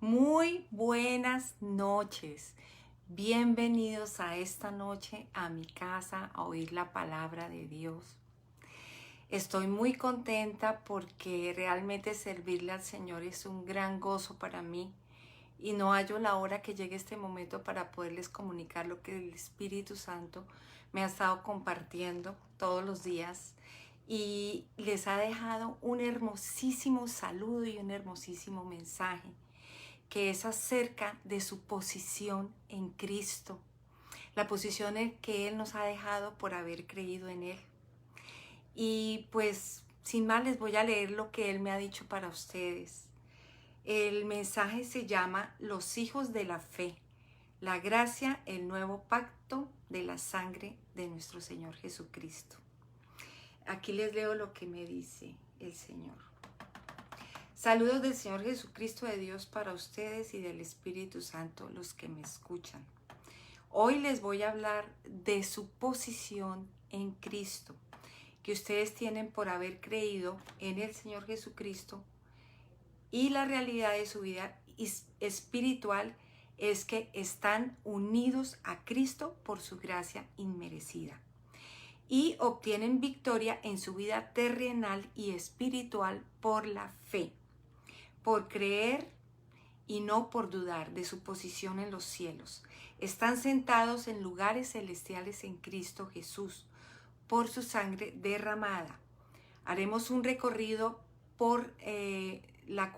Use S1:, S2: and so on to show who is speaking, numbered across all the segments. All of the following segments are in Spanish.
S1: Muy buenas noches. Bienvenidos a esta noche a mi casa a oír la palabra de Dios. Estoy muy contenta porque realmente servirle al Señor es un gran gozo para mí y no hallo la hora que llegue este momento para poderles comunicar lo que el Espíritu Santo me ha estado compartiendo todos los días y les ha dejado un hermosísimo saludo y un hermosísimo mensaje que es acerca de su posición en Cristo, la posición en que Él nos ha dejado por haber creído en Él. Y pues sin más les voy a leer lo que Él me ha dicho para ustedes. El mensaje se llama Los hijos de la fe, la gracia, el nuevo pacto de la sangre de nuestro Señor Jesucristo. Aquí les leo lo que me dice el Señor. Saludos del Señor Jesucristo de Dios para ustedes y del Espíritu Santo, los que me escuchan. Hoy les voy a hablar de su posición en Cristo, que ustedes tienen por haber creído en el Señor Jesucristo, y la realidad de su vida espiritual es que están unidos a Cristo por su gracia inmerecida y obtienen victoria en su vida terrenal y espiritual por la fe, por creer y no por dudar de su posición en los cielos. Están sentados en lugares celestiales en Cristo Jesús, por su sangre derramada. Haremos un recorrido por la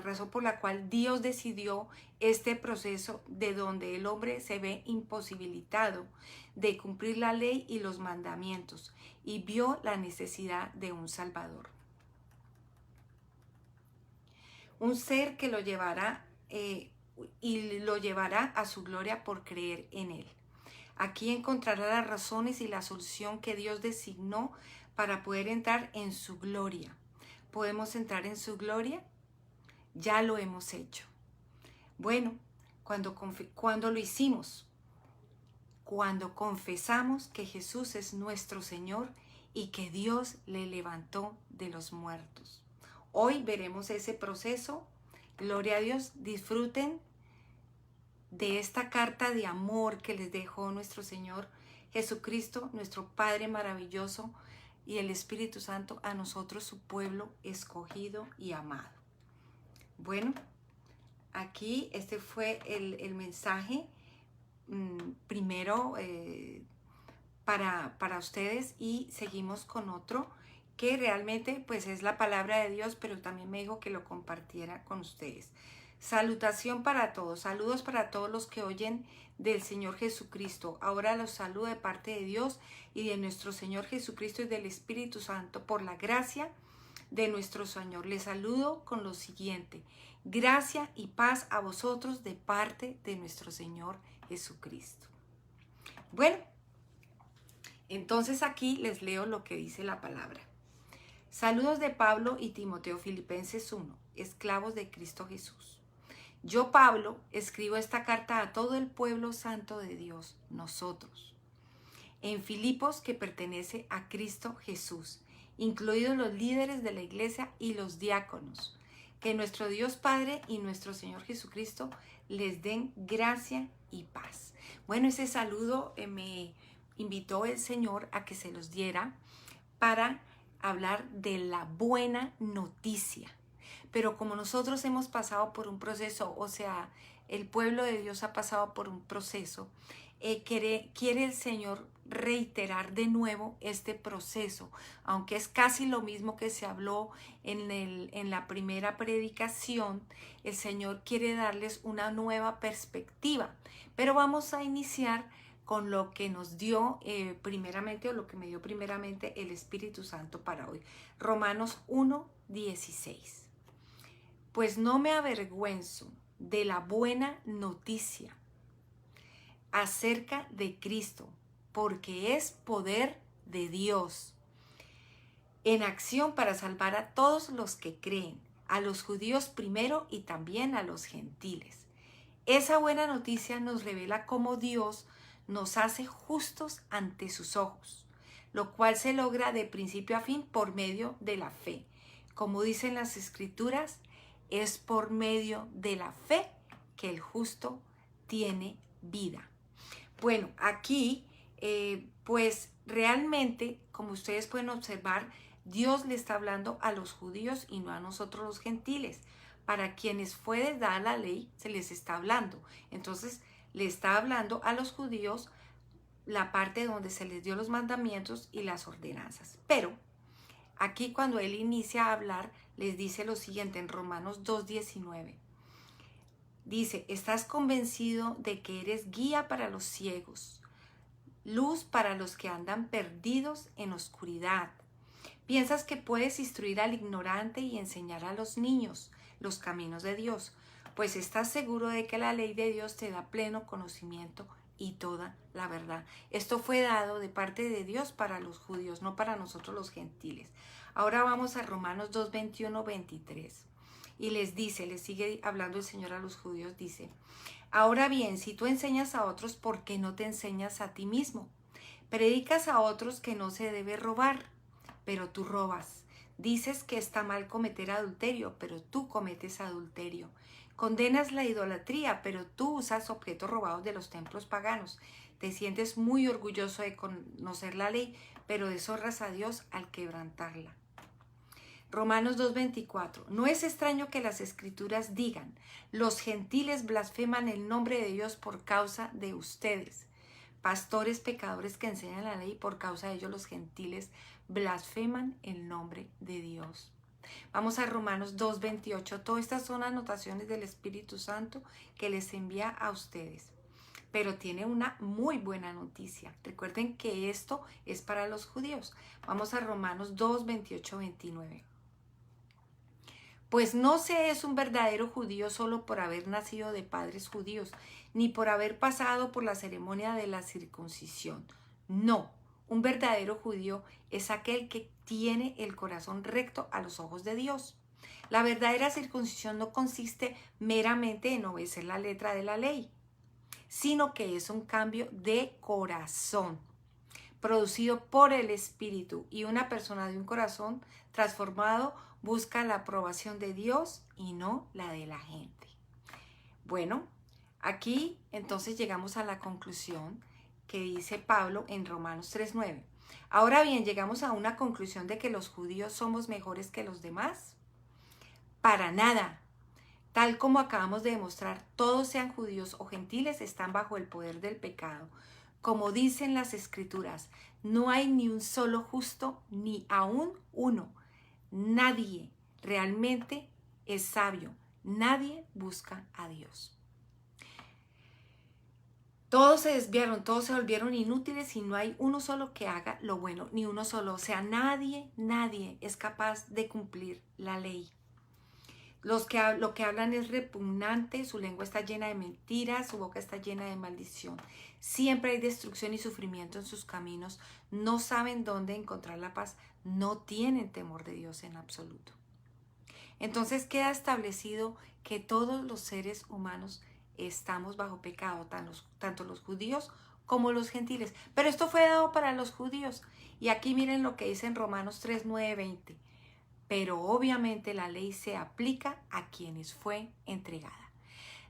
S1: razón por la cual Dios decidió este proceso de donde el hombre se ve imposibilitado de cumplir la ley y los mandamientos y vio la necesidad de un Salvador. Un ser que lo llevará y lo llevará a su gloria por creer en Él. Aquí encontrará las razones y la solución que Dios designó para poder entrar en su gloria. ¿Podemos entrar en su gloria? Ya lo hemos hecho. Bueno, cuando lo hicimos, cuando confesamos que Jesús es nuestro Señor y que Dios le levantó de los muertos. Hoy veremos ese proceso. Gloria a Dios. Disfruten de esta carta de amor que les dejó nuestro Señor Jesucristo, nuestro Padre maravilloso, y el Espíritu Santo a nosotros, su pueblo escogido y amado. Bueno, aquí este fue el mensaje primero para ustedes, y seguimos con otro que realmente pues es la palabra de Dios, pero también me dijo que lo compartiera con ustedes. Salutación para todos, saludos para todos los que oyen del Señor Jesucristo. Ahora los saludo de parte de Dios y de nuestro Señor Jesucristo y del Espíritu Santo por la gracia de nuestro Señor. Les saludo con lo siguiente: gracia y paz a vosotros de parte de nuestro Señor Jesucristo. Bueno, entonces aquí les leo lo que dice la palabra. Saludos de Pablo y Timoteo, Filipenses 1, esclavos de Cristo Jesús. Yo, Pablo, escribo esta carta a todo el pueblo santo de Dios, nosotros, en Filipos, que pertenece a Cristo Jesús, incluidos los líderes de la iglesia y los diáconos. Que nuestro Dios Padre y nuestro Señor Jesucristo les den gracia y paz. Bueno, ese saludo me invitó el Señor a que se los diera para hablar de la buena noticia. Pero como nosotros hemos pasado por un proceso, o sea, el pueblo de Dios ha pasado por un proceso, quiere el Señor reiterar de nuevo este proceso, aunque es casi lo mismo que se habló en la primera predicación. El Señor quiere darles una nueva perspectiva, pero vamos a iniciar con lo que nos dio primeramente, o lo que me dio primeramente el Espíritu Santo para hoy. Romanos 1:16. Pues no me avergüenzo de la buena noticia acerca de Cristo, porque es poder de Dios en acción para salvar a todos los que creen, a los judíos primero y también a los gentiles. Esa buena noticia nos revela cómo Dios nos hace justos ante sus ojos, lo cual se logra de principio a fin por medio de la fe. Como dicen las Escrituras, es por medio de la fe que el justo tiene vida. Bueno, aquí pues realmente, como ustedes pueden observar, Dios le está hablando a los judíos y no a nosotros los gentiles. Para quienes fue dada la ley, se les está hablando. Entonces, le está hablando a los judíos la parte donde se les dio los mandamientos y las ordenanzas. Pero aquí cuando él inicia a hablar, les dice lo siguiente en Romanos 2:19. Dice, ¿estás convencido de que eres guía para los ciegos, luz para los que andan perdidos en oscuridad? ¿Piensas que puedes instruir al ignorante y enseñar a los niños los caminos de Dios? Pues estás seguro de que la ley de Dios te da pleno conocimiento y toda la verdad. Esto fue dado de parte de Dios para los judíos, no para nosotros los gentiles. Ahora vamos a Romanos 2:21-23. Y les dice, les sigue hablando el Señor a los judíos, dice, ahora bien, si tú enseñas a otros, ¿por qué no te enseñas a ti mismo? Predicas a otros que no se debe robar, pero tú robas. Dices que está mal cometer adulterio, pero tú cometes adulterio. Condenas la idolatría, pero tú usas objetos robados de los templos paganos. Te sientes muy orgulloso de conocer la ley, pero deshonras a Dios al quebrantarla. Romanos 2:24. No es extraño que las escrituras digan, los gentiles blasfeman el nombre de Dios por causa de ustedes. Pastores pecadores que enseñan la ley, por causa de ellos los gentiles blasfeman el nombre de Dios. Vamos a Romanos 2:28. Todas estas son anotaciones del Espíritu Santo que les envía a ustedes. Pero tiene una muy buena noticia. Recuerden que esto es para los judíos. Vamos a Romanos 2:28-29. Pues no se es un verdadero judío solo por haber nacido de padres judíos, ni por haber pasado por la ceremonia de la circuncisión. No, un verdadero judío es aquel que tiene el corazón recto a los ojos de Dios. La verdadera circuncisión no consiste meramente en obedecer la letra de la ley, sino que es un cambio de corazón, producido por el Espíritu, y una persona de un corazón transformado busca la aprobación de Dios y no la de la gente. Bueno, aquí entonces llegamos a la conclusión que dice Pablo en Romanos 3:9. Ahora bien, llegamos a una conclusión de que los judíos somos mejores que los demás. Para nada. Tal como acabamos de demostrar, todos sean judíos o gentiles, están bajo el poder del pecado. Como dicen las Escrituras, no hay ni un solo justo, ni aún uno. Nadie realmente es sabio. Nadie busca a Dios. Todos se desviaron, todos se volvieron inútiles y no hay uno solo que haga lo bueno, ni uno solo. O sea, nadie es capaz de cumplir la ley. Lo que hablan es repugnante, su lengua está llena de mentiras, su boca está llena de maldición. Siempre hay destrucción y sufrimiento en sus caminos, no saben dónde encontrar la paz, no tienen temor de Dios en absoluto. Entonces queda establecido que todos los seres humanos estamos bajo pecado, tanto los judíos como los gentiles. Pero esto fue dado para los judíos. Y aquí miren lo que dice en Romanos 3:9-20. Pero obviamente la ley se aplica a quienes fue entregada.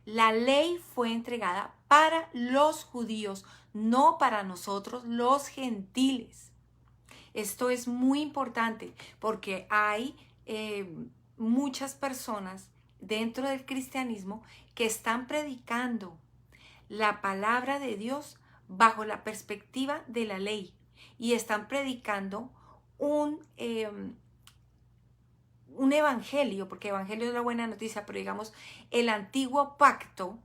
S1: La ley fue entregada para los judíos, no para nosotros los gentiles. Esto es muy importante porque hay muchas personas dentro del cristianismo que están predicando la palabra de Dios bajo la perspectiva de la ley y están predicando un evangelio, porque evangelio es la buena noticia, pero digamos el antiguo pacto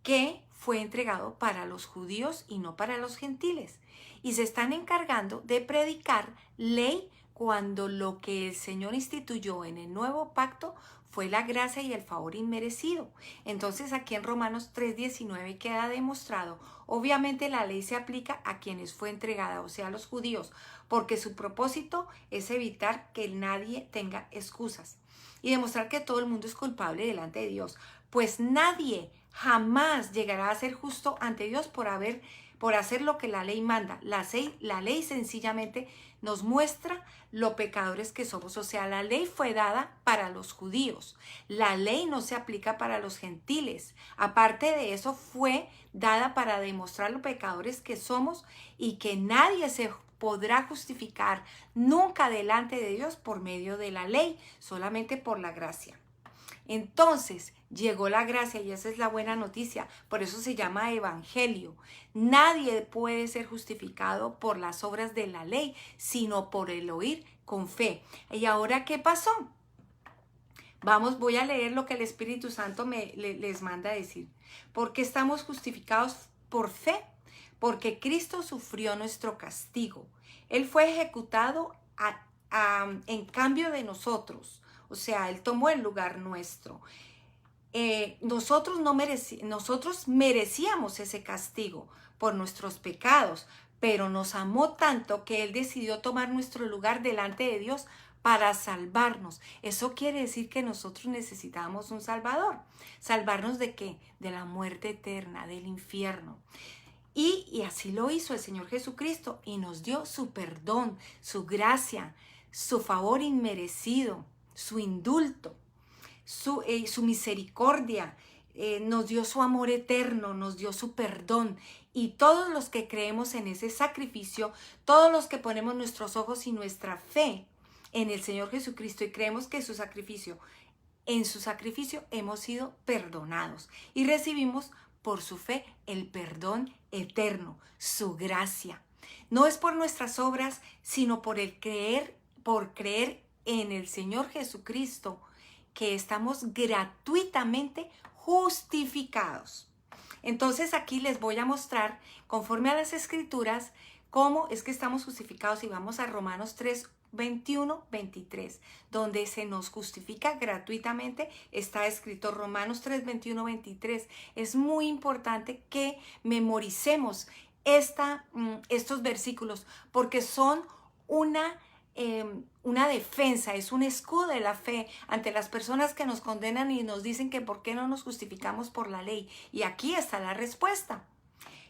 S1: que fue entregado para los judíos y no para los gentiles. Y se están encargando de predicar ley cuando lo que el Señor instituyó en el nuevo pacto fue la gracia y el favor inmerecido. Entonces aquí en Romanos 3:19 queda demostrado, obviamente la ley se aplica a quienes fue entregada, o sea, a los judíos, porque su propósito es evitar que nadie tenga excusas y demostrar que todo el mundo es culpable delante de Dios, pues nadie jamás llegará a ser justo ante Dios por haber por hacer lo que la ley manda. La ley sencillamente nos muestra lo pecadores que somos. O sea, la ley fue dada para los judíos. La ley no se aplica para los gentiles. Aparte de eso, fue dada para demostrar lo pecadores que somos y que nadie se podrá justificar nunca delante de Dios por medio de la ley, solamente por la gracia. Entonces llegó la gracia y esa es la buena noticia, por eso se llama evangelio. Nadie puede ser justificado por las obras de la ley, sino por el oír con fe. ¿Y ahora qué pasó? Voy a leer lo que el Espíritu Santo les manda a decir. ¿Por qué estamos justificados por fe? Porque Cristo sufrió nuestro castigo. Él fue ejecutado en cambio de nosotros. O sea, Él tomó el lugar nuestro. Nosotros merecíamos ese castigo por nuestros pecados, pero nos amó tanto que Él decidió tomar nuestro lugar delante de Dios para salvarnos. Eso quiere decir que nosotros necesitamos un Salvador. ¿Salvarnos de qué? De la muerte eterna, del infierno. Y así lo hizo el Señor Jesucristo y nos dio su perdón, su gracia, su favor inmerecido, su indulto, su misericordia, nos dio su amor eterno, nos dio su perdón. Y todos los que creemos en ese sacrificio, todos los que ponemos nuestros ojos y nuestra fe en el Señor Jesucristo y creemos que en su sacrificio hemos sido perdonados y recibimos por su fe el perdón eterno, su gracia. No es por nuestras obras, sino por creer en el Señor Jesucristo, que estamos gratuitamente justificados. Entonces aquí les voy a mostrar, conforme a las Escrituras, cómo es que estamos justificados y vamos a Romanos 3, 21, 23, donde se nos justifica gratuitamente. Está escrito Romanos 3, 21, 23. Es muy importante que memoricemos estos versículos porque son una defensa, es un escudo de la fe ante las personas que nos condenan y nos dicen que por qué no nos justificamos por la ley. Y aquí está la respuesta.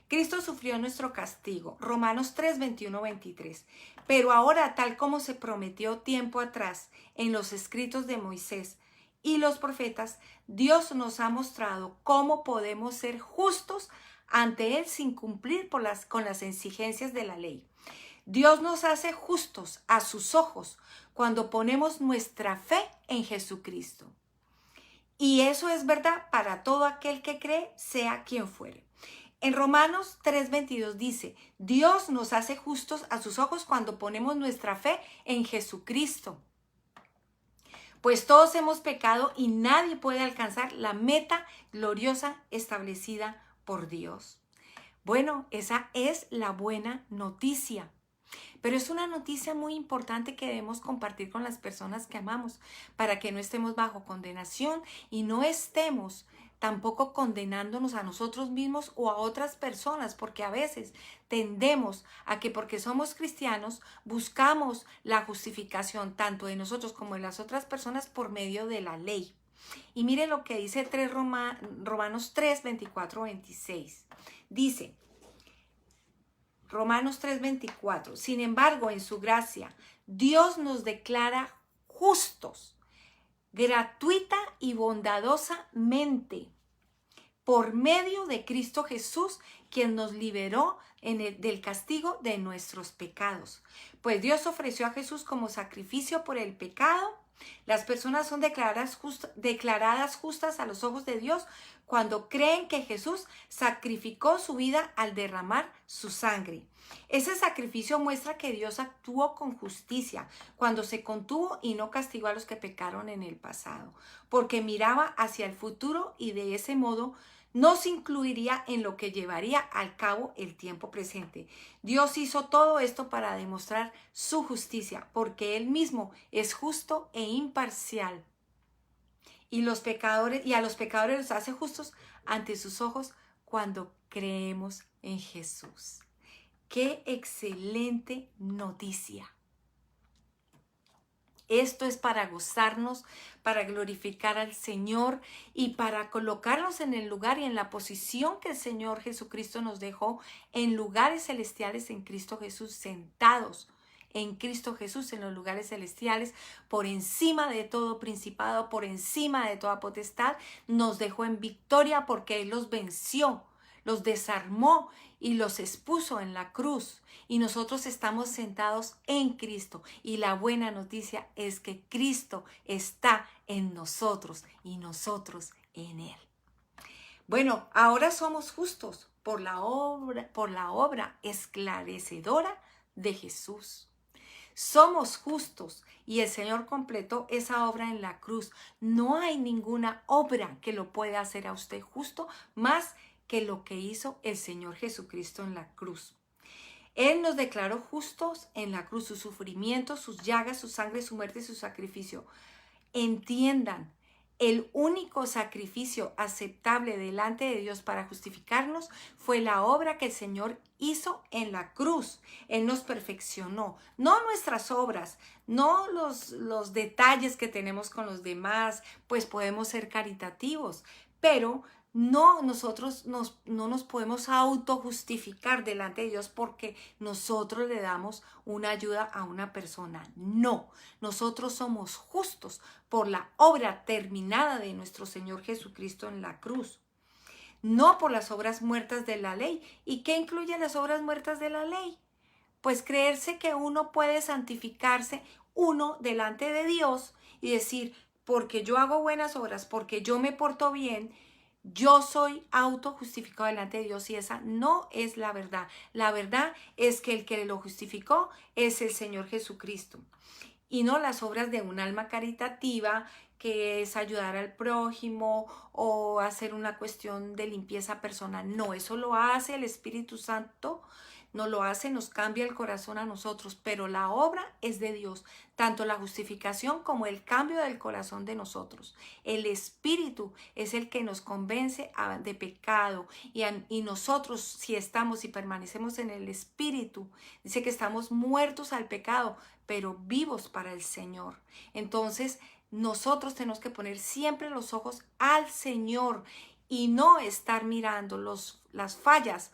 S1: Cristo sufrió nuestro castigo. Romanos 3, 21, 23. Pero ahora, tal como se prometió tiempo atrás en los escritos de Moisés y los profetas, Dios nos ha mostrado cómo podemos ser justos ante Él sin cumplir con las exigencias de la ley. Dios nos hace justos a sus ojos cuando ponemos nuestra fe en Jesucristo. Y eso es verdad para todo aquel que cree, sea quien fuere. En Romanos 3:22 dice, Dios nos hace justos a sus ojos cuando ponemos nuestra fe en Jesucristo. Pues todos hemos pecado y nadie puede alcanzar la meta gloriosa establecida por Dios. Bueno, esa es la buena noticia. Pero es una noticia muy importante que debemos compartir con las personas que amamos para que no estemos bajo condenación y no estemos tampoco condenándonos a nosotros mismos o a otras personas, porque a veces tendemos a que porque somos cristianos buscamos la justificación tanto de nosotros como de las otras personas por medio de la ley. Y mire lo que dice Romanos 3, 24, 26. Dice, Romanos 3, 24. Sin embargo, en su gracia, Dios nos declara justos, gratuita y bondadosamente, por medio de Cristo Jesús, quien nos liberó del castigo de nuestros pecados. Pues Dios ofreció a Jesús como sacrificio por el pecado. Las personas son declaradas justas a los ojos de Dios cuando creen que Jesús sacrificó su vida al derramar su sangre. Ese sacrificio muestra que Dios actuó con justicia cuando se contuvo y no castigó a los que pecaron en el pasado, porque miraba hacia el futuro y de ese modo no se incluiría en lo que llevaría al cabo el tiempo presente. Dios hizo todo esto para demostrar su justicia, porque Él mismo es justo e imparcial. Y a los pecadores los hace justos ante sus ojos cuando creemos en Jesús. ¡Qué excelente noticia! Esto es para gozarnos, para glorificar al Señor y para colocarnos en el lugar y en la posición que el Señor Jesucristo nos dejó en lugares celestiales en Cristo Jesús, sentados en Cristo Jesús en los lugares celestiales, por encima de todo principado, por encima de toda potestad, nos dejó en victoria porque Él los venció, los desarmó y los expuso en la cruz. Y nosotros estamos sentados en Cristo. Y la buena noticia es que Cristo está en nosotros y nosotros en Él. Bueno, ahora somos justos por la obra esclarecedora de Jesús. Somos justos y el Señor completó esa obra en la cruz. No hay ninguna obra que lo pueda hacer a usted justo más que lo que hizo el Señor Jesucristo en la cruz. Él nos declaró justos en la cruz, su sufrimiento, sus llagas, su sangre, su muerte y su sacrificio. Entiendan, el único sacrificio aceptable delante de Dios para justificarnos fue la obra que el Señor hizo en la cruz. Él nos perfeccionó, no nuestras obras, no los detalles que tenemos con los demás, pues podemos ser caritativos, pero no nos podemos autojustificar delante de Dios porque nosotros le damos una ayuda a una persona. No, nosotros somos justos por la obra terminada de nuestro Señor Jesucristo en la cruz, no por las obras muertas de la ley. ¿Y qué incluyen las obras muertas de la ley? Pues creerse que uno puede santificarse uno delante de Dios y decir, porque yo hago buenas obras, porque yo me porto bien, yo soy autojustificado delante de Dios, y esa no es la verdad. La verdad es que el que lo justificó es el Señor Jesucristo y no las obras de un alma caritativa que es ayudar al prójimo o hacer una cuestión de limpieza personal. No, eso lo hace el Espíritu Santo, nos lo hace, nos cambia el corazón a nosotros, pero la obra es de Dios, tanto la justificación como el cambio del corazón de nosotros. El Espíritu es el que nos convence de pecado y nosotros, si estamos y permanecemos en el Espíritu, dice que estamos muertos al pecado, pero vivos para el Señor. Entonces, nosotros tenemos que poner siempre los ojos al Señor y no estar mirando las fallas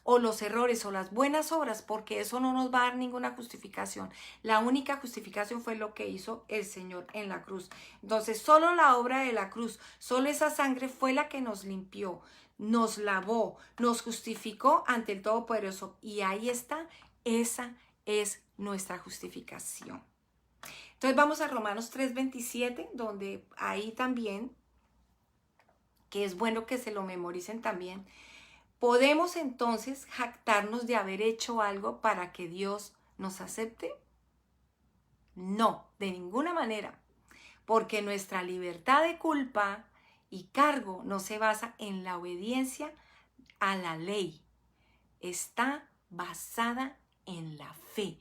S1: o los errores o las buenas obras, porque eso no nos va a dar ninguna justificación. La única justificación fue lo que hizo el Señor en la cruz. Entonces, solo la obra de la cruz, solo esa sangre fue la que nos limpió, nos lavó, nos justificó ante el Todopoderoso. Y ahí está, esa es nuestra justificación. Entonces vamos a Romanos 3:27, donde ahí también, que es bueno que se lo memoricen también, ¿podemos entonces jactarnos de haber hecho algo para que Dios nos acepte? No, de ninguna manera, porque nuestra libertad de culpa y cargo no se basa en la obediencia a la ley, está basada en la fe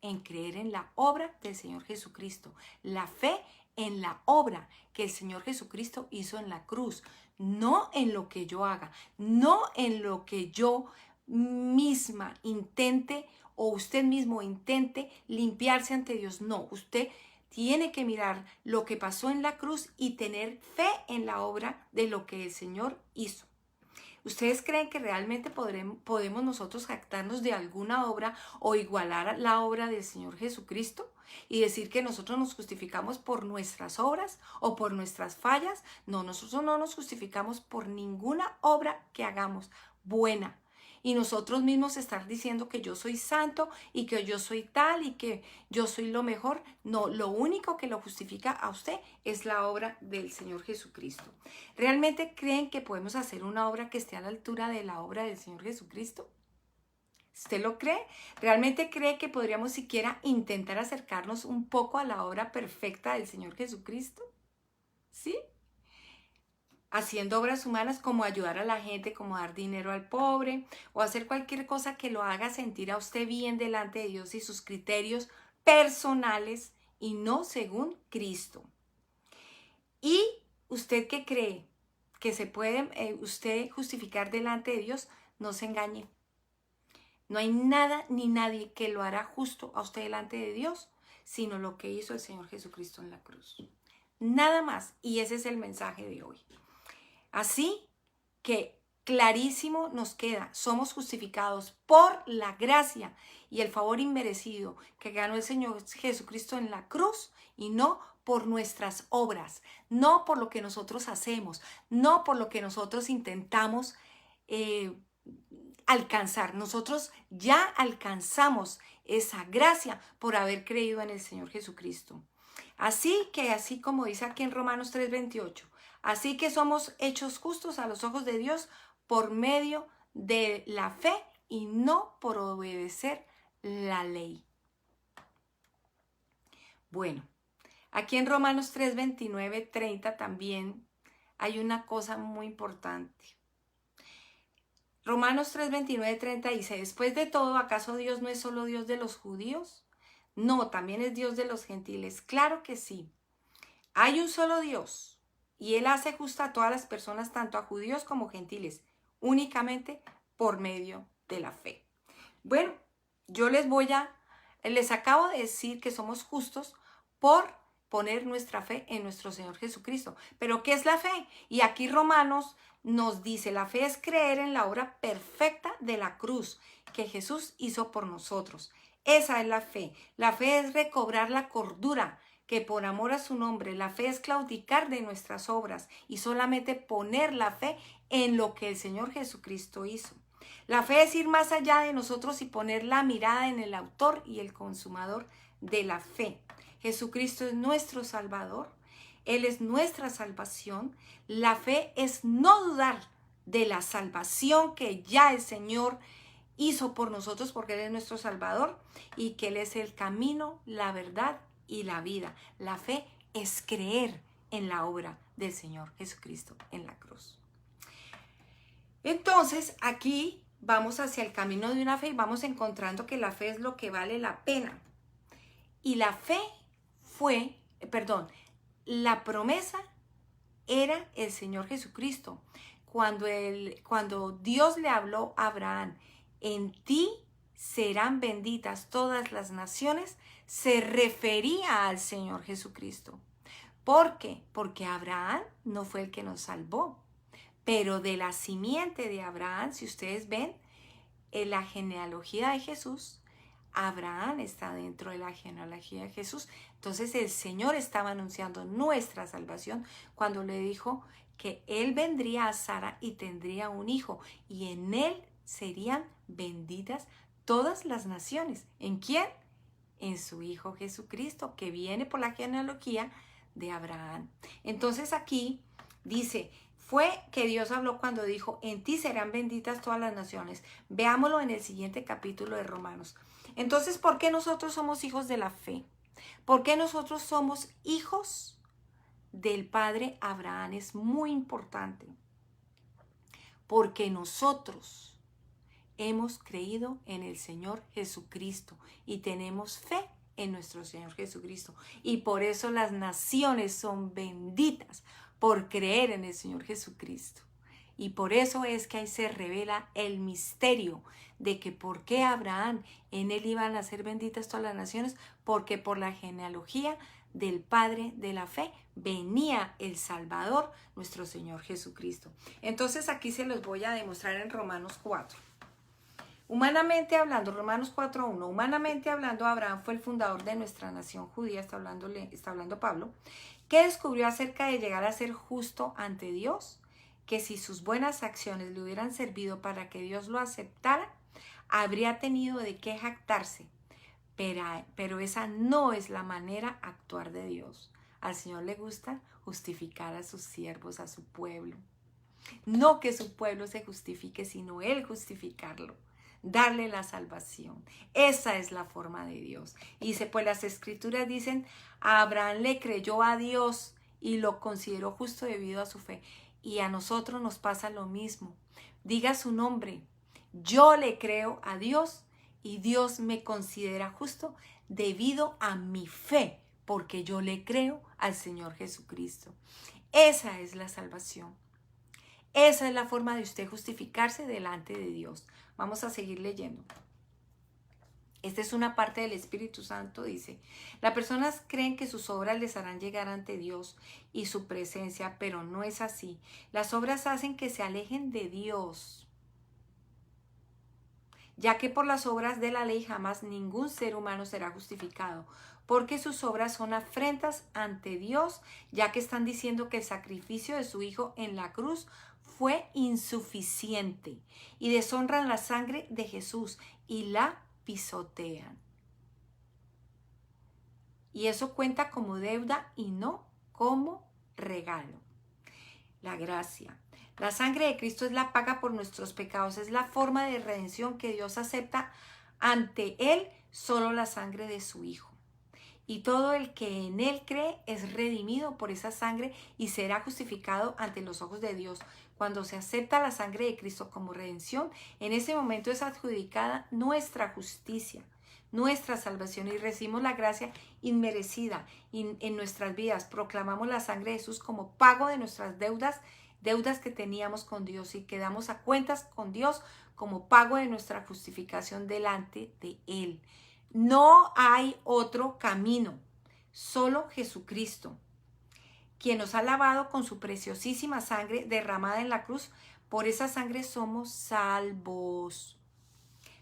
S1: en creer en la obra del Señor Jesucristo, la fe en la obra que el Señor Jesucristo hizo en la cruz, no en lo que yo haga, no en lo que yo misma intente o usted mismo intente limpiarse ante Dios. No, usted tiene que mirar lo que pasó en la cruz y tener fe en la obra de lo que el Señor hizo. ¿Ustedes creen que realmente podemos nosotros jactarnos de alguna obra o igualar la obra del Señor Jesucristo y decir que nosotros nos justificamos por nuestras obras o por nuestras fallas? No, nosotros no nos justificamos por ninguna obra que hagamos buena. Y nosotros mismos estar diciendo que yo soy santo y que yo soy tal y que yo soy lo mejor. No, lo único que lo justifica a usted es la obra del Señor Jesucristo. ¿Realmente creen que podemos hacer una obra que esté a la altura de la obra del Señor Jesucristo? ¿Usted lo cree? ¿Realmente cree que podríamos siquiera intentar acercarnos un poco a la obra perfecta del Señor Jesucristo? ¿Sí? Haciendo obras humanas como ayudar a la gente, como dar dinero al pobre o hacer cualquier cosa que lo haga sentir a usted bien delante de Dios y sus criterios personales y no según Cristo. ¿Y usted qué cree? ¿Que se puede usted justificar delante de Dios? No se engañe. No hay nada ni nadie que lo hará justo a usted delante de Dios, sino lo que hizo el Señor Jesucristo en la cruz. Nada más. Y ese es el mensaje de hoy. Así que clarísimo nos queda, somos justificados por la gracia y el favor inmerecido que ganó el Señor Jesucristo en la cruz y no por nuestras obras, no por lo que nosotros hacemos, no por lo que nosotros intentamos alcanzar. Nosotros ya alcanzamos esa gracia por haber creído en el Señor Jesucristo. Así que, así como dice aquí en Romanos 3:28, así que somos hechos justos a los ojos de Dios por medio de la fe y no por obedecer la ley. Bueno, aquí en Romanos 3:29-30 también hay una cosa muy importante. Romanos 3:29-30 dice, después de todo, ¿acaso Dios no es solo Dios de los judíos? No, también es Dios de los gentiles. Claro que sí. Hay un solo Dios y Él hace justa a todas las personas, tanto a judíos como gentiles, únicamente por medio de la fe. Bueno, yo les acabo de decir que somos justos por poner nuestra fe en nuestro Señor Jesucristo. ¿Pero qué es la fe? Y aquí Romanos nos dice, la fe es creer en la obra perfecta de la cruz que Jesús hizo por nosotros. Esa es la fe. La fe es recobrar la cordura que por amor a su nombre, la fe es claudicar de nuestras obras y solamente poner la fe en lo que el Señor Jesucristo hizo. La fe es ir más allá de nosotros y poner la mirada en el autor y el consumador de la fe. Jesucristo es nuestro Salvador, Él es nuestra salvación. La fe es no dudar de la salvación que ya el Señor hizo por nosotros porque Él es nuestro Salvador y que Él es el camino, la verdad y la vida. La fe es creer en la obra del Señor Jesucristo en la cruz. Entonces, aquí vamos hacia el camino de una fe y vamos encontrando que la fe es lo que vale la pena. Y la fe la promesa era el Señor Jesucristo. Cuando Dios le habló a Abraham, en ti serán benditas todas las naciones, se refería al Señor Jesucristo. ¿Por qué? Porque Abraham no fue el que nos salvó, pero de la simiente de Abraham, si ustedes ven, en la genealogía de Jesús, Abraham está dentro de la genealogía de Jesús. Entonces el Señor estaba anunciando nuestra salvación cuando le dijo que Él vendría a Sara y tendría un hijo y en Él serían benditas todas las naciones. ¿En quién? En su Hijo Jesucristo, que viene por la genealogía de Abraham. Entonces aquí dice, fue que Dios habló cuando dijo, en ti serán benditas todas las naciones. Veámoslo en el siguiente capítulo de Romanos. Entonces, ¿por qué nosotros somos hijos de la fe? ¿Por qué nosotros somos hijos del Padre Abraham? Es muy importante. Porque nosotros hemos creído en el Señor Jesucristo y tenemos fe en nuestro Señor Jesucristo. Y por eso las naciones son benditas por creer en el Señor Jesucristo. Y por eso es que ahí se revela el misterio de que por qué Abraham, en él iban a ser benditas todas las naciones, porque por la genealogía del Padre de la fe venía el Salvador, nuestro Señor Jesucristo. Entonces aquí se los voy a demostrar en Romanos 4. Humanamente hablando, Romanos 4:1, humanamente hablando, Abraham fue el fundador de nuestra nación judía, está hablando Pablo, que descubrió acerca de llegar a ser justo ante Dios, que si sus buenas acciones le hubieran servido para que Dios lo aceptara, habría tenido de qué jactarse. Pero esa no es la manera de actuar de Dios. Al Señor le gusta justificar a sus siervos, a su pueblo. No que su pueblo se justifique, sino Él justificarlo. Darle la salvación. Esa es la forma de Dios. Y dice, pues las escrituras dicen, Abraham le creyó a Dios y lo consideró justo debido a su fe. Y a nosotros nos pasa lo mismo. Diga su nombre. Yo le creo a Dios y Dios me considera justo debido a mi fe, porque yo le creo al Señor Jesucristo. Esa es la salvación. Esa es la forma de usted justificarse delante de Dios. Vamos a seguir leyendo. Esta es una parte del Espíritu Santo, dice. Las personas creen que sus obras les harán llegar ante Dios y su presencia, pero no es así. Las obras hacen que se alejen de Dios, ya que por las obras de la ley jamás ningún ser humano será justificado, porque sus obras son afrentas ante Dios, ya que están diciendo que el sacrificio de su Hijo en la cruz fue insuficiente y deshonran la sangre de Jesús y la pisotean. Y eso cuenta como deuda y no como regalo. La gracia. La sangre de Cristo es la paga por nuestros pecados, es la forma de redención que Dios acepta ante Él, solo la sangre de su Hijo. Y todo el que en Él cree es redimido por esa sangre y será justificado ante los ojos de Dios. Cuando se acepta la sangre de Cristo como redención, en ese momento es adjudicada nuestra justicia, nuestra salvación y recibimos la gracia inmerecida en nuestras vidas. Proclamamos la sangre de Jesús como pago de nuestras deudas que teníamos con Dios y quedamos a cuentas con Dios como pago de nuestra justificación delante de Él. No hay otro camino, solo Jesucristo, quien nos ha lavado con su preciosísima sangre derramada en la cruz. Por esa sangre somos salvos.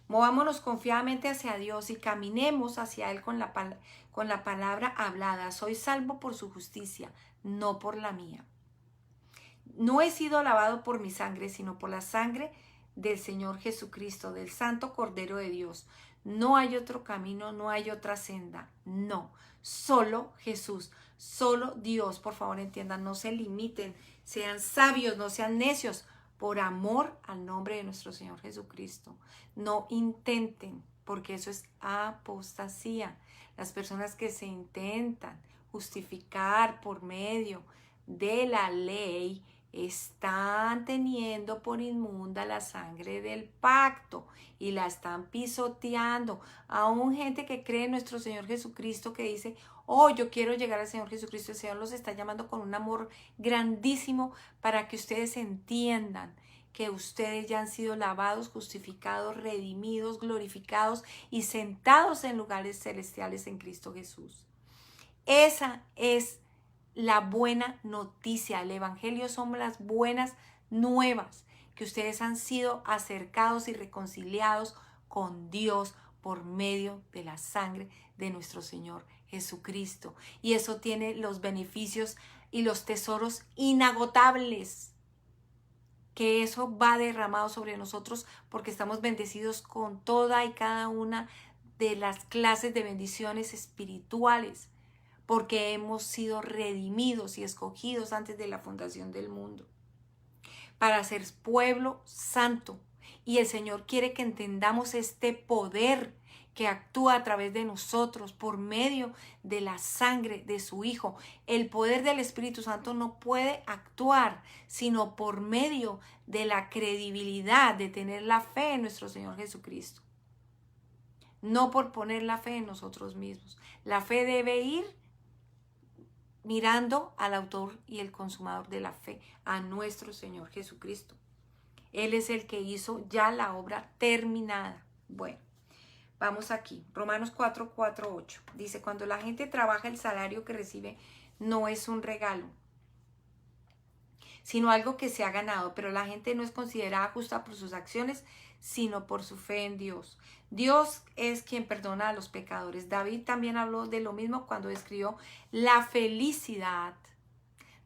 S1: Movámonos confiadamente hacia Dios y caminemos hacia Él con la palabra hablada. Soy salvo por su justicia, no por la mía. No he sido lavado por mi sangre, sino por la sangre del Señor Jesucristo, del Santo Cordero de Dios. No hay otro camino, no hay otra senda. No, solo Jesús, solo Dios. Por favor, entiendan, no se limiten, sean sabios, no sean necios, por amor al nombre de nuestro Señor Jesucristo. No intenten, porque eso es apostasía. Las personas que se intentan justificar por medio de la ley están teniendo por inmunda la sangre del pacto y la están pisoteando. Aún gente que cree en nuestro Señor Jesucristo, que dice, oh, yo quiero llegar al Señor Jesucristo. El Señor los está llamando con un amor grandísimo para que ustedes entiendan que ustedes ya han sido lavados, justificados, redimidos, glorificados y sentados en lugares celestiales en Cristo Jesús. Esa es la buena noticia. El Evangelio son las buenas nuevas, que ustedes han sido acercados y reconciliados con Dios por medio de la sangre de nuestro Señor Jesucristo. Y eso tiene los beneficios y los tesoros inagotables, que eso va derramado sobre nosotros porque estamos bendecidos con toda y cada una de las clases de bendiciones espirituales, porque hemos sido redimidos y escogidos antes de la fundación del mundo para ser pueblo santo. Y el Señor quiere que entendamos este poder que actúa a través de nosotros por medio de la sangre de su Hijo. El poder del Espíritu Santo no puede actuar sino por medio de la credibilidad de tener la fe en nuestro Señor Jesucristo. No por poner la fe en nosotros mismos. La fe debe ir mirando al autor y el consumador de la fe, a nuestro Señor Jesucristo. Él es el que hizo ya la obra terminada. Bueno, vamos aquí. Romanos 4:8. Dice, cuando la gente trabaja, el salario que recibe no es un regalo, sino algo que se ha ganado, pero la gente no es considerada justa por sus acciones, sino por su fe en Dios. Dios es quien perdona a los pecadores. David también habló de lo mismo cuando escribió la felicidad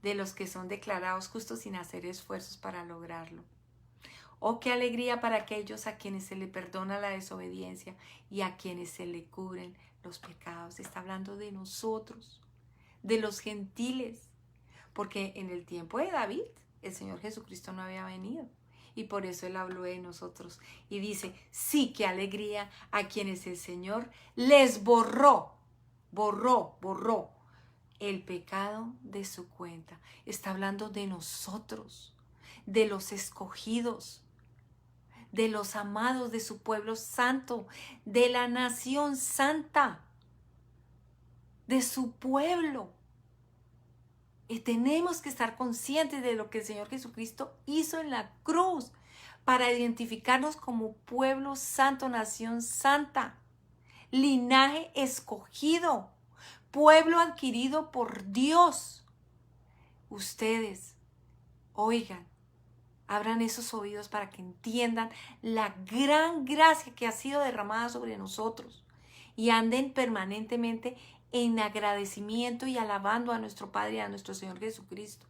S1: de los que son declarados justos sin hacer esfuerzos para lograrlo. Oh, qué alegría para aquellos a quienes se le perdona la desobediencia y a quienes se le cubren los pecados. Está hablando de nosotros, de los gentiles, porque en el tiempo de David el Señor Jesucristo no había venido. Y por eso Él habló de nosotros. Y dice, sí, qué alegría a quienes el Señor les borró el pecado de su cuenta. Está hablando de nosotros, de los escogidos, de los amados de su pueblo santo, de la nación santa, de su pueblo. Y tenemos que estar conscientes de lo que el Señor Jesucristo hizo en la cruz para identificarnos como pueblo santo, nación santa. linaje escogido, pueblo adquirido por Dios. Ustedes, oigan, abran esos oídos para que entiendan la gran gracia que ha sido derramada sobre nosotros y anden permanentemente en agradecimiento y alabando a nuestro Padre y a nuestro Señor Jesucristo.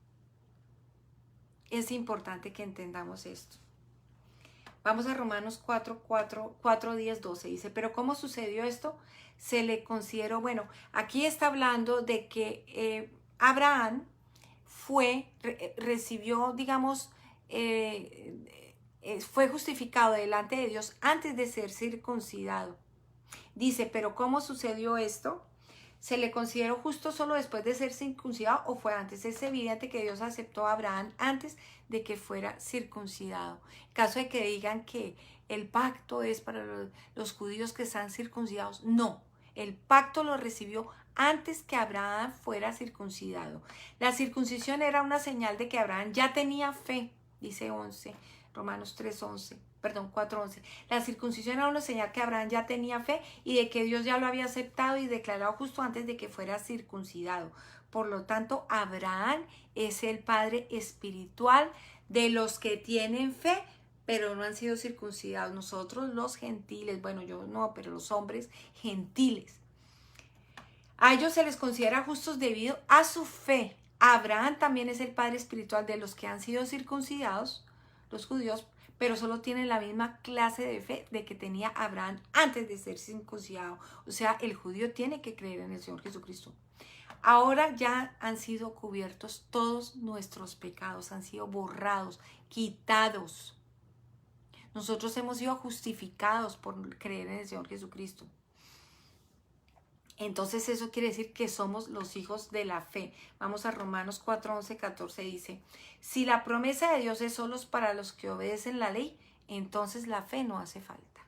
S1: Es importante que entendamos esto. Vamos a Romanos 4, 10, 12. Dice, pero ¿cómo sucedió esto? Se le consideró, bueno, aquí está hablando de que Abraham recibió, digamos, fue justificado delante de Dios antes de ser circuncidado. Dice, pero ¿cómo sucedió esto? ¿Se le consideró justo solo después de ser circuncidado o fue antes? Es evidente que Dios aceptó a Abraham antes de que fuera circuncidado. En caso de que digan que el pacto es para los judíos que están circuncidados, no. El pacto lo recibió antes que Abraham fuera circuncidado. La circuncisión era una señal de que Abraham ya tenía fe, dice Romanos 4:11. La circuncisión era una señal que Abraham ya tenía fe y de que Dios ya lo había aceptado y declarado justo antes de que fuera circuncidado. Por lo tanto, Abraham es el padre espiritual de los que tienen fe, pero no han sido circuncidados. Nosotros los gentiles, bueno, yo no, pero los hombres gentiles. A ellos se les considera justos debido a su fe. Abraham también es el padre espiritual de los que han sido circuncidados, los judíos, pero solo tienen la misma clase de fe de que tenía Abraham antes de ser circuncidado. O sea, el judío tiene que creer en el Señor Jesucristo. Ahora ya han sido cubiertos todos nuestros pecados, han sido borrados, quitados. Nosotros hemos sido justificados por creer en el Señor Jesucristo. Entonces eso quiere decir que somos los hijos de la fe. Vamos a Romanos 4:11-14, dice, si la promesa de Dios es solo para los que obedecen la ley, entonces la fe no hace falta.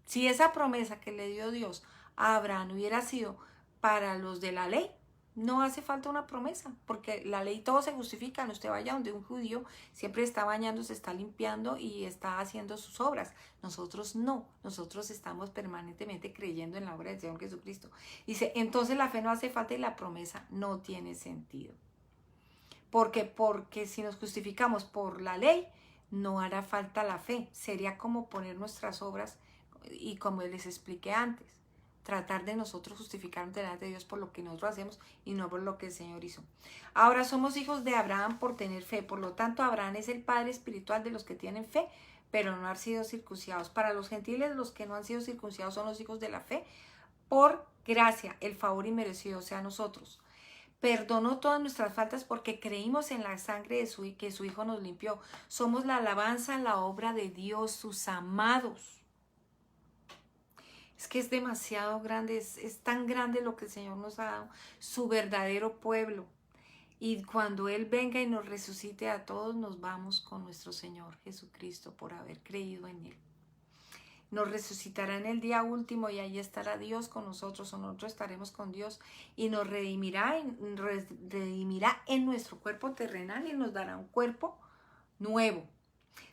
S1: Si esa promesa que le dio Dios a Abraham hubiera sido para los de la ley, no hace falta una promesa, porque la ley todo se justifica. No, usted vaya donde un judío siempre está bañando, se está limpiando y está haciendo sus obras. Nosotros no, nosotros estamos permanentemente creyendo en la obra del Señor Jesucristo. Dice, entonces la fe no hace falta y la promesa no tiene sentido. Porque si nos justificamos por la ley, no hará falta la fe. Sería como poner nuestras obras y como les expliqué antes. Tratar de nosotros justificarnos delante de Dios por lo que nosotros hacemos y no por lo que el Señor hizo. Ahora somos hijos de Abraham por tener fe. Por lo tanto, Abraham es el padre espiritual de los que tienen fe, pero no han sido circuncidados. Para los gentiles, los que no han sido circuncidados son los hijos de la fe por gracia, el favor inmerecido, o sea, nosotros. Perdonó todas nuestras faltas porque creímos en la sangre de que su Hijo nos limpió. Somos la alabanza, la obra de Dios, sus amados. Es que es demasiado grande, es tan grande lo que el Señor nos ha dado, su verdadero pueblo. Y cuando Él venga y nos resucite a todos, nos vamos con nuestro Señor Jesucristo por haber creído en Él. Nos resucitará en el día último y ahí estará Dios con nosotros, o nosotros estaremos con Dios y nos redimirá en nuestro cuerpo terrenal y nos dará un cuerpo nuevo.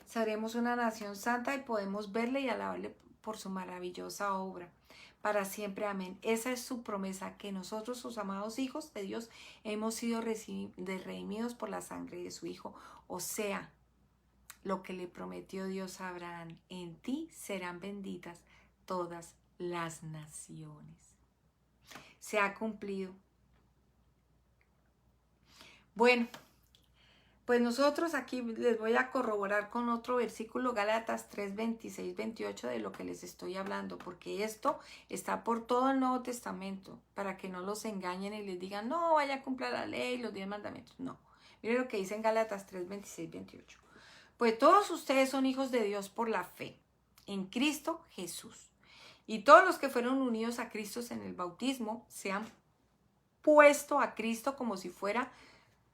S1: Seremos una nación santa y podemos verle y alabarle por su maravillosa obra, para siempre, amén. Esa es su promesa, que nosotros, sus amados hijos de Dios, hemos sido redimidos por la sangre de su Hijo. O sea, lo que le prometió Dios a Abraham, en ti serán benditas todas las naciones. Se ha cumplido. Bueno, pues nosotros aquí les voy a corroborar con otro versículo, Gálatas 3, 26, 28, de lo que les estoy hablando, porque esto está por todo el Nuevo Testamento, para que no los engañen y les digan, no, vaya a cumplir la ley, los 10 mandamientos. No, miren lo que dice en Gálatas 3, 26, 28. Pues todos ustedes son hijos de Dios por la fe en Cristo Jesús. Y todos los que fueron unidos a Cristo en el bautismo se han puesto a Cristo como si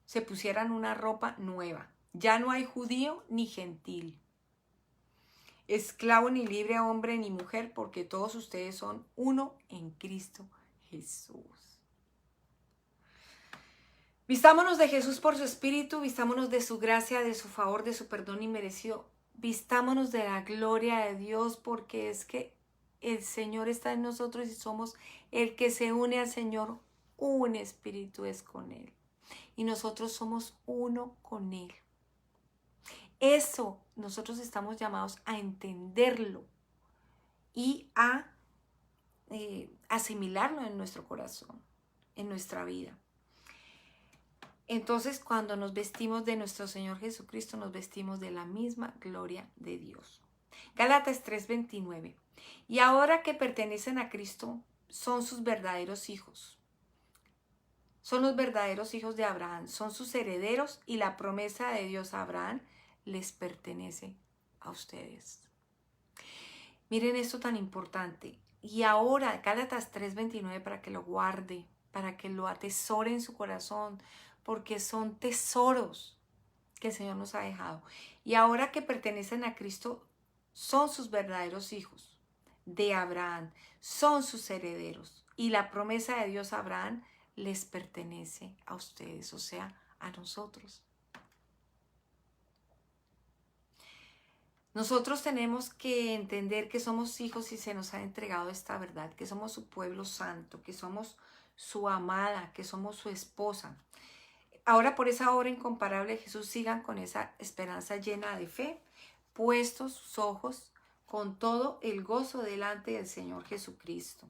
S1: se pusieran una ropa nueva. Ya no hay judío ni gentil, esclavo ni libre, hombre ni mujer, porque todos ustedes son uno en Cristo Jesús. Vistámonos de Jesús por su espíritu, vistámonos de su gracia, de su favor, de su perdón inmerecido. Vistámonos de la gloria de Dios, porque es que el Señor está en nosotros y somos el que se une al Señor, un espíritu es con Él. Y nosotros somos uno con Él. Eso nosotros estamos llamados a entenderlo y a asimilarlo en nuestro corazón, en nuestra vida. Entonces, cuando nos vestimos de nuestro Señor Jesucristo, nos vestimos de la misma gloria de Dios. Gálatas 3:29. Y ahora que pertenecen a Cristo, son sus verdaderos hijos. Son los verdaderos hijos de Abraham, son sus herederos y la promesa de Dios a Abraham les pertenece a ustedes. Miren esto tan importante. Y ahora, Gálatas 3:29, para que lo guarde, para que lo atesore en su corazón, porque son tesoros que el Señor nos ha dejado. Y ahora que pertenecen a Cristo, son sus verdaderos hijos de Abraham, son sus herederos. Y la promesa de Dios a Abraham les pertenece a ustedes, o sea, a nosotros. Nosotros tenemos que entender que somos hijos y se nos ha entregado esta verdad, que somos su pueblo santo, que somos su amada, que somos su esposa. Ahora por esa obra incomparable de Jesús sigan con esa esperanza llena de fe, puestos sus ojos con todo el gozo delante del Señor Jesucristo.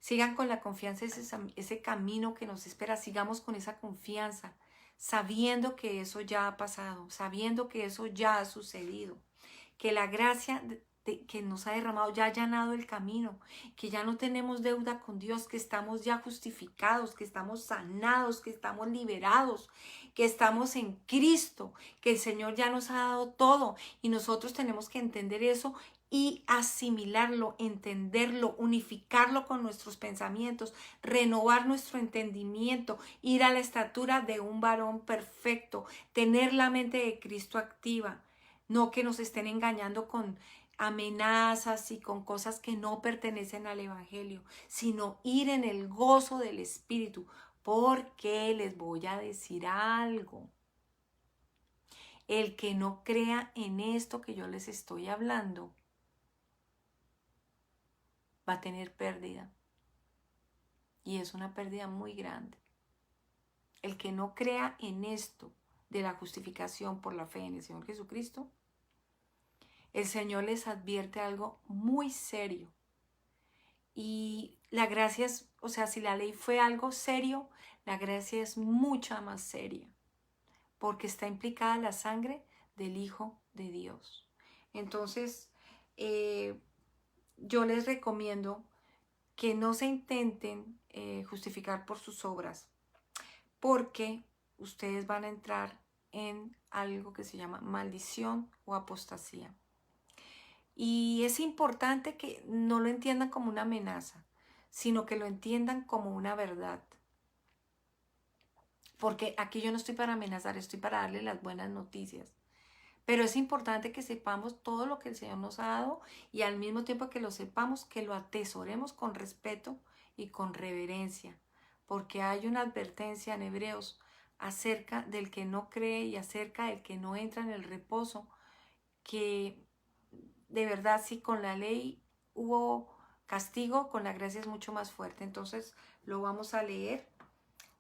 S1: Sigan con la confianza, ese camino que nos espera, sigamos con esa confianza, sabiendo que eso ya ha pasado, sabiendo que eso ya ha sucedido, que la gracia que nos ha derramado ya ha allanado el camino, que ya no tenemos deuda con Dios, que estamos ya justificados, que estamos sanados, que estamos liberados, que estamos en Cristo, que el Señor ya nos ha dado todo y nosotros tenemos que entender eso y asimilarlo, entenderlo, unificarlo con nuestros pensamientos, renovar nuestro entendimiento, ir a la estatura de un varón perfecto, tener la mente de Cristo activa, no que nos estén engañando con amenazas y con cosas que no pertenecen al Evangelio, sino ir en el gozo del Espíritu, porque les voy a decir algo. El que no crea en esto que yo les estoy hablando, va a tener pérdida. Y es una pérdida muy grande. El que no crea en esto de la justificación por la fe en el Señor Jesucristo, el Señor les advierte algo muy serio. Y la gracia es, o sea, si la ley fue algo serio, la gracia es mucha más seria, porque está implicada la sangre del Hijo de Dios. Entonces, yo les recomiendo que no se intenten justificar por sus obras, porque ustedes van a entrar en algo que se llama maldición o apostasía. Y es importante que no lo entiendan como una amenaza, sino que lo entiendan como una verdad. Porque aquí yo no estoy para amenazar, estoy para darle las buenas noticias. Pero es importante que sepamos todo lo que el Señor nos ha dado y al mismo tiempo que lo sepamos, que lo atesoremos con respeto y con reverencia. Porque hay una advertencia en Hebreos acerca del que no cree y acerca del que no entra en el reposo, que de verdad si con la ley hubo castigo, con la gracia es mucho más fuerte. Entonces lo vamos a leer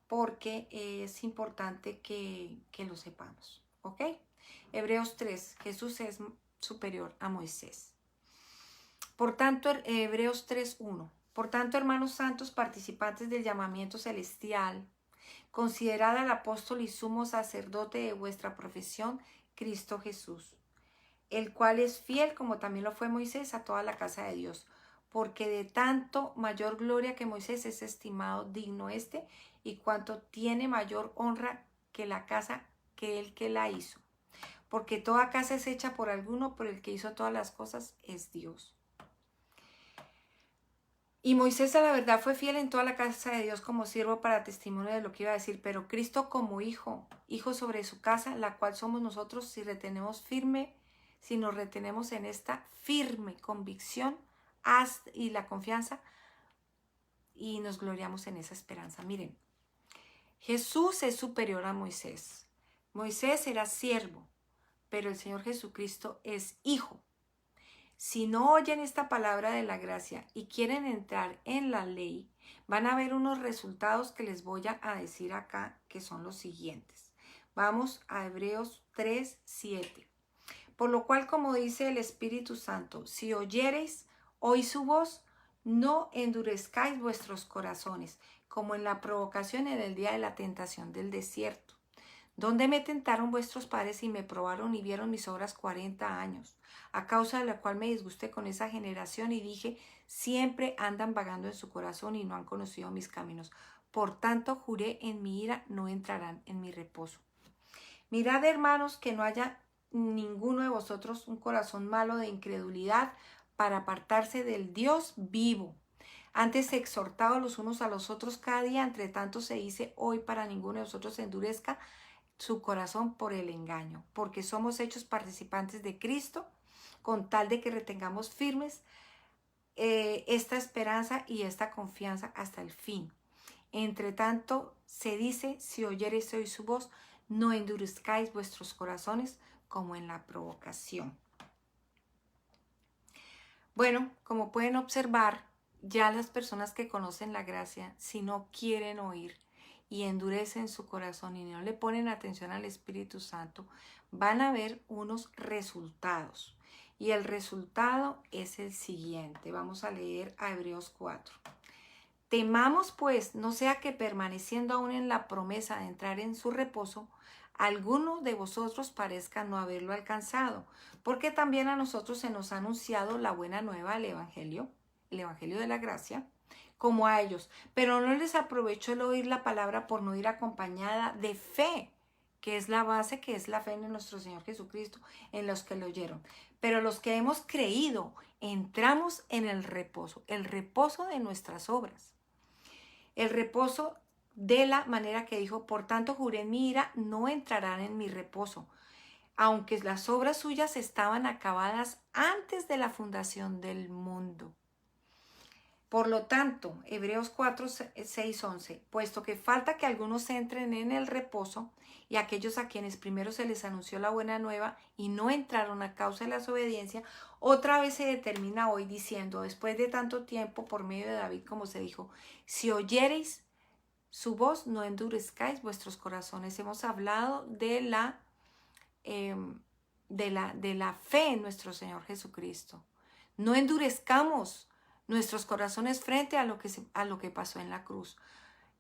S1: porque es importante que lo sepamos. ¿Ok? Hebreos 3, Jesús es superior a Moisés. Por tanto, Hebreos 3:1. Por tanto, hermanos santos, participantes del llamamiento celestial, considerad al apóstol y sumo sacerdote de vuestra profesión, Cristo Jesús, el cual es fiel como también lo fue Moisés a toda la casa de Dios, porque de tanto mayor gloria que Moisés es estimado digno este, y cuanto tiene mayor honra que la casa que el que la hizo. Porque toda casa es hecha por alguno, pero el que hizo todas las cosas es Dios. Y Moisés a la verdad fue fiel en toda la casa de Dios como siervo para testimonio de lo que iba a decir, pero Cristo como hijo sobre su casa, la cual somos nosotros si nos retenemos en esta firme convicción y la confianza y nos gloriamos en esa esperanza. Miren, Jesús es superior a Moisés. Moisés era siervo, pero el Señor Jesucristo es hijo. si no oyen esta palabra de la gracia y quieren entrar en la ley, van a ver unos resultados que les voy a decir acá, que son los siguientes. Vamos a Hebreos 3:7. Por lo cual, como dice el Espíritu Santo, si oyereis hoy su voz, no endurezcáis vuestros corazones, como en la provocación en el día de la tentación del desierto, donde me tentaron vuestros padres y me probaron y vieron mis obras 40 años, a causa de la cual me disgusté con esa generación y dije, siempre andan vagando en su corazón y no han conocido mis caminos. Por tanto, juré en mi ira, no entrarán en mi reposo. Mirad, hermanos, que no haya ninguno de vosotros un corazón malo de incredulidad para apartarse del Dios vivo. Antes exhortados los unos a los otros cada día, entre tanto se dice hoy para ninguno de vosotros se endurezca su corazón por el engaño, porque somos hechos participantes de Cristo, con tal de que retengamos firmes esta esperanza y esta confianza hasta el fin. Entre tanto se dice, si oyereis hoy su voz, no endurezcáis vuestros corazones como en la provocación. Bueno, como pueden observar, ya las personas que conocen la gracia, si no quieren oír y endurecen su corazón y no le ponen atención al Espíritu Santo, van a ver unos resultados. Y el resultado es el siguiente. Vamos a leer a Hebreos 4. Temamos pues, no sea que permaneciendo aún en la promesa de entrar en su reposo, alguno de vosotros parezca no haberlo alcanzado, porque también a nosotros se nos ha anunciado la buena nueva, el Evangelio de la gracia, como a ellos, pero no les aprovechó el oír la palabra por no ir acompañada de fe, que es la base, que es la fe en nuestro Señor Jesucristo, en los que lo oyeron. Pero los que hemos creído, entramos en el reposo de nuestras obras. El reposo de la manera que dijo, por tanto juré en mi ira, no entrarán en mi reposo, aunque las obras suyas estaban acabadas antes de la fundación del mundo. Por lo tanto, Hebreos 4, 6, 11, puesto que falta que algunos entren en el reposo y aquellos a quienes primero se les anunció la buena nueva y no entraron a causa de la desobediencia, otra vez se determina hoy diciendo, después de tanto tiempo por medio de David, como se dijo, si oyereis su voz, no endurezcáis vuestros corazones. Hemos hablado de la fe en nuestro Señor Jesucristo. No endurezcamos nuestros corazones frente a lo que pasó en la cruz.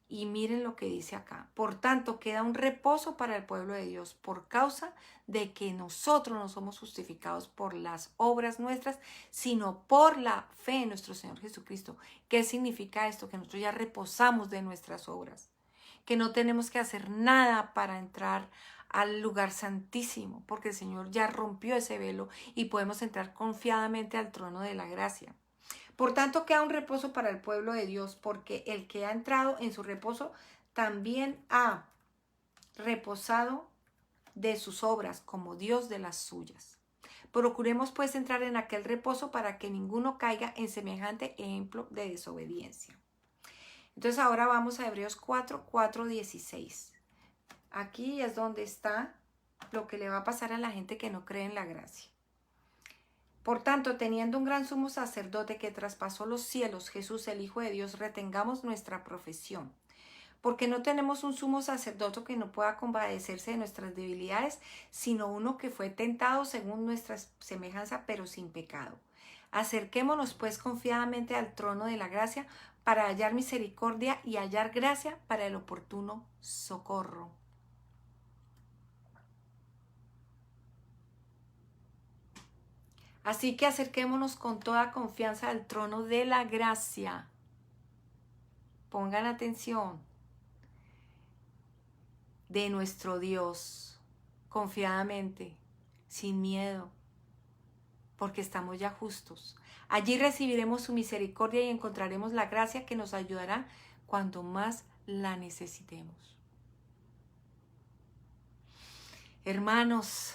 S1: Y miren lo que dice acá. Por tanto, queda un reposo para el pueblo de Dios por causa de que nosotros no somos justificados por las obras nuestras, sino por la fe en nuestro Señor Jesucristo. ¿Qué significa esto? Que nosotros ya reposamos de nuestras obras, que no tenemos que hacer nada para entrar al lugar santísimo, porque el Señor ya rompió ese velo y podemos entrar confiadamente al trono de la gracia. Por tanto, queda un reposo para el pueblo de Dios, porque el que ha entrado en su reposo también ha reposado de sus obras, como Dios de las suyas. Procuremos pues entrar en aquel reposo para que ninguno caiga en semejante ejemplo de desobediencia. Entonces ahora vamos a Hebreos 4, 4, 16. Aquí es donde está lo que le va a pasar a la gente que no cree en la gracia. Por tanto, teniendo un gran sumo sacerdote que traspasó los cielos, Jesús, el Hijo de Dios, retengamos nuestra profesión. Porque no tenemos un sumo sacerdote que no pueda compadecerse de nuestras debilidades, sino uno que fue tentado según nuestra semejanza, pero sin pecado. Acerquémonos pues confiadamente al trono de la gracia para hallar misericordia y hallar gracia para el oportuno socorro. Así que acerquémonos con toda confianza al trono de la gracia. Pongan atención. De nuestro Dios, confiadamente, sin miedo, porque estamos ya justos. Allí recibiremos su misericordia y encontraremos la gracia que nos ayudará cuando más la necesitemos. Hermanos,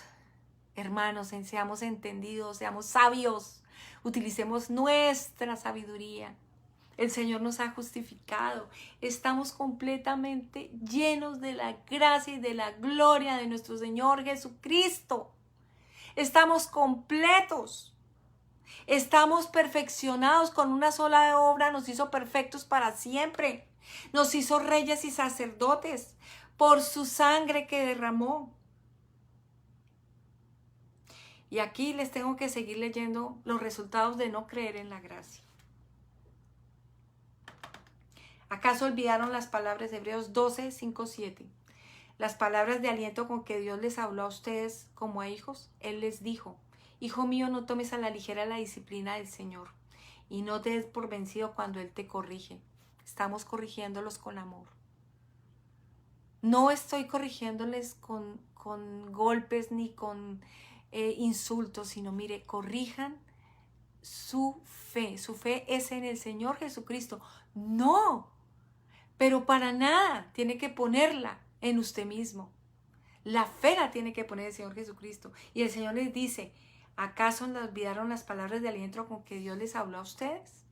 S1: seamos entendidos, seamos sabios, utilicemos nuestra sabiduría. El Señor nos ha justificado. Estamos completamente llenos de la gracia y de la gloria de nuestro Señor Jesucristo. Estamos completos. Estamos perfeccionados con una sola obra, nos hizo perfectos para siempre. Nos hizo reyes y sacerdotes por su sangre que derramó. Y aquí les tengo que seguir leyendo los resultados de no creer en la gracia. ¿Acaso olvidaron las palabras de Hebreos 12, 5, 7? Las palabras de aliento con que Dios les habló a ustedes como a hijos. Él les dijo: hijo mío, no tomes a la ligera la disciplina del Señor y no te des por vencido cuando Él te corrige. Estamos corrigiéndolos con amor. No estoy corrigiéndoles con golpes ni con insultos, sino mire, corrijan su fe. Su fe es en el Señor Jesucristo. No, pero para nada tiene que ponerla en usted mismo. La fe la tiene que poner el Señor Jesucristo. Y el Señor les dice: ¿acaso no olvidaron las palabras de aliento con que Dios les habló a ustedes?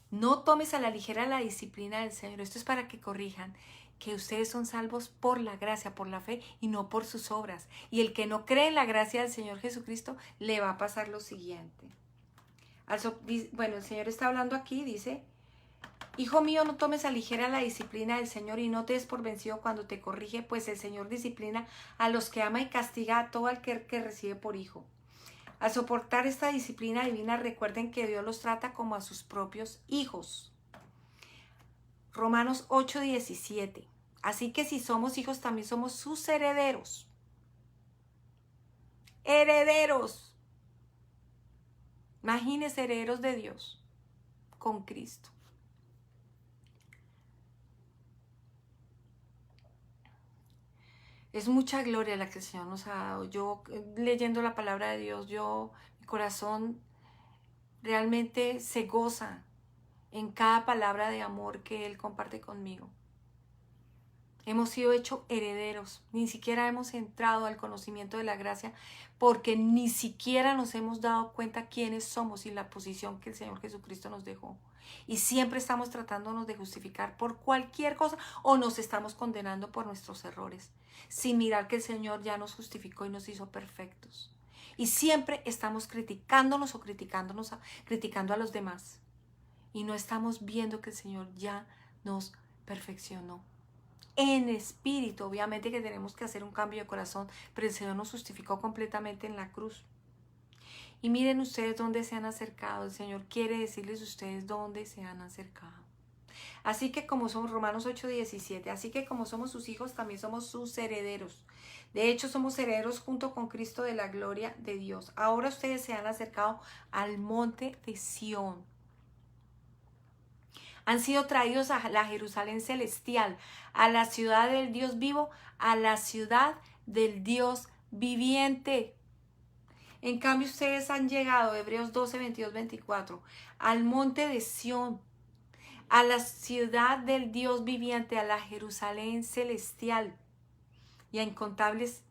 S1: No tomes a la ligera la disciplina del Señor. Esto es para que corrijan que ustedes son salvos por la gracia, por la fe y no por sus obras. Y el que no cree en la gracia del Señor Jesucristo, le va a pasar lo siguiente. Bueno, el Señor está hablando aquí, dice: hijo mío, no tomes a ligera la disciplina del Señor y no te des por vencido cuando te corrige, pues el Señor disciplina a los que ama y castiga a todo aquel que recibe por hijo. Al soportar esta disciplina divina, recuerden que Dios los trata como a sus propios hijos. Romanos 8:17. Así que si somos hijos, también somos sus herederos. Herederos. Imagínense, herederos de Dios con Cristo. Es mucha gloria la que el Señor nos ha dado. Yo, leyendo la palabra de Dios, mi corazón realmente se goza en cada palabra de amor que Él comparte conmigo. Hemos sido hechos herederos, ni siquiera hemos entrado al conocimiento de la gracia porque ni siquiera nos hemos dado cuenta quiénes somos y la posición que el Señor Jesucristo nos dejó. Y siempre estamos tratándonos de justificar por cualquier cosa o nos estamos condenando por nuestros errores, sin mirar que el Señor ya nos justificó y nos hizo perfectos. Y siempre estamos criticándonos o criticando a los demás. Y no estamos viendo que el Señor ya nos perfeccionó. En espíritu, obviamente que tenemos que hacer un cambio de corazón, pero el Señor nos justificó completamente en la cruz. Y miren ustedes dónde se han acercado. El Señor quiere decirles a ustedes dónde se han acercado. Así que como somos, Romanos 8:17, así que como somos sus hijos, también somos sus herederos. De hecho, somos herederos junto con Cristo de la gloria de Dios. Ahora ustedes se han acercado al monte de Sión. Han sido traídos a la Jerusalén celestial, a la ciudad del Dios vivo, a la ciudad del Dios viviente. En cambio, ustedes han llegado, Hebreos 12, 22, 24, al monte de Sión, a la ciudad del Dios viviente, a la Jerusalén celestial y a incontables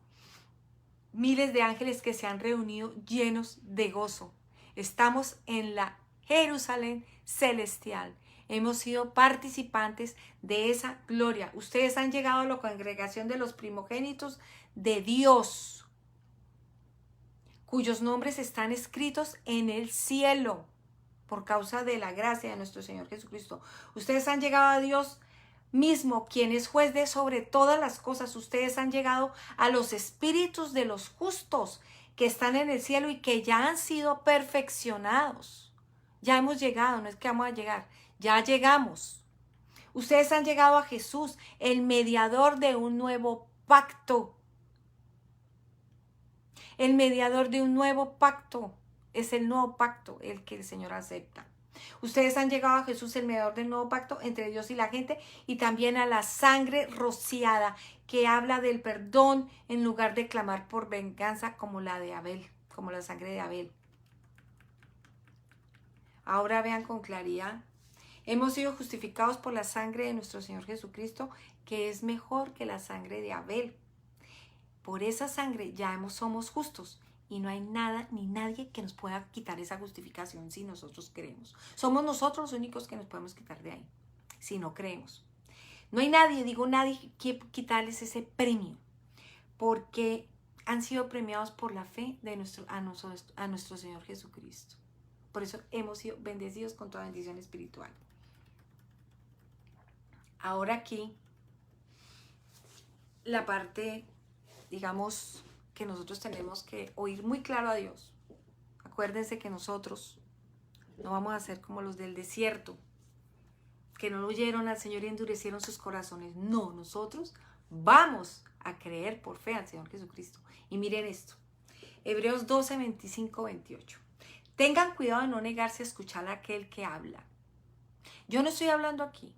S1: miles de ángeles que se han reunido llenos de gozo. Estamos en la Jerusalén celestial. Hemos sido participantes de esa gloria. Ustedes han llegado a la congregación de los primogénitos de Dios, cuyos nombres están escritos en el cielo por causa de la gracia de nuestro Señor Jesucristo. Ustedes han llegado a Dios mismo, quien es juez de sobre todas las cosas. Ustedes han llegado a los espíritus de los justos que están en el cielo y que ya han sido perfeccionados. Ya hemos llegado, no es que vamos a llegar, ya llegamos. Ustedes han llegado a Jesús, el mediador de un nuevo pacto. El mediador de un nuevo pacto. Es el nuevo pacto el que el Señor acepta. Ustedes han llegado a Jesús, el mediador del nuevo pacto entre Dios y la gente, y también a la sangre rociada que habla del perdón en lugar de clamar por venganza como la de Abel, como la sangre de Abel. Ahora vean con claridad. Hemos sido justificados por la sangre de nuestro Señor Jesucristo, que es mejor que la sangre de Abel. Por esa sangre ya somos justos. Y no hay nada ni nadie que nos pueda quitar esa justificación si nosotros creemos. Somos nosotros los únicos que nos podemos quitar de ahí, si no creemos. No hay nadie, digo nadie, que quitarles ese premio, porque han sido premiados por la fe de a nuestro Señor Jesucristo. Por eso hemos sido bendecidos con toda bendición espiritual. Ahora aquí, la parte, digamos, que nosotros tenemos que oír muy claro a Dios. Acuérdense que nosotros no vamos a ser como los del desierto, que no lo oyeron al Señor y endurecieron sus corazones. No, nosotros vamos a creer por fe al Señor Jesucristo. Y miren esto, Hebreos 12, 25, 28. Tengan cuidado de no negarse a escuchar a aquel que habla. Yo no estoy hablando aquí.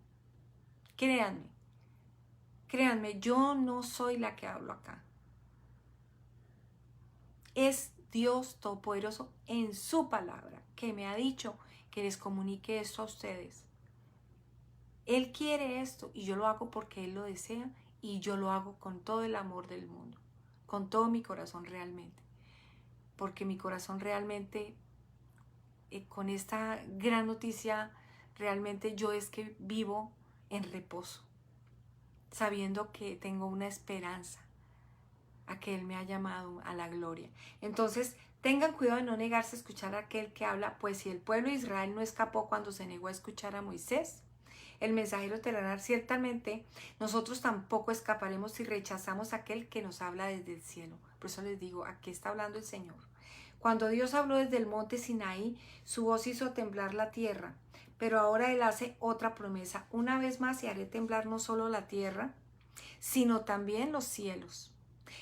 S1: Créanme, yo no soy la que hablo acá. Es Dios Todopoderoso en su palabra que me ha dicho que les comunique esto a ustedes. Él quiere esto y yo lo hago porque Él lo desea y yo lo hago con todo el amor del mundo, con todo mi corazón realmente. Porque mi corazón realmente, con esta gran noticia, realmente yo es que vivo en reposo, sabiendo que tengo una esperanza a que Él me ha llamado a la gloria. Entonces, tengan cuidado de no negarse a escuchar a aquel que habla, pues si el pueblo de Israel no escapó cuando se negó a escuchar a Moisés, el mensajero terrenal, ciertamente nosotros tampoco escaparemos si rechazamos a aquel que nos habla desde el cielo. Por eso les digo, aquí está hablando el Señor. Cuando Dios habló desde el monte Sinaí, su voz hizo temblar la tierra, pero ahora Él hace otra promesa. Una vez más, y haré temblar no solo la tierra, sino también los cielos.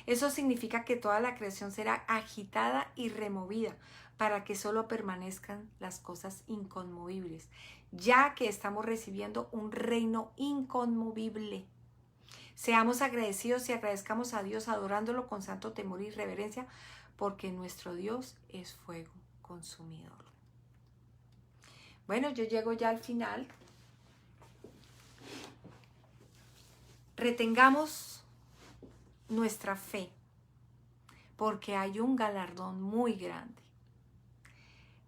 S1: Eso significa que toda la creación será agitada y removida para que solo permanezcan las cosas inconmovibles, ya que estamos recibiendo un reino inconmovible. Seamos agradecidos y agradezcamos a Dios adorándolo con santo temor y reverencia, porque nuestro Dios es fuego consumidor. Bueno, yo llego ya al final. Retengamos nuestra fe, porque hay un galardón muy grande.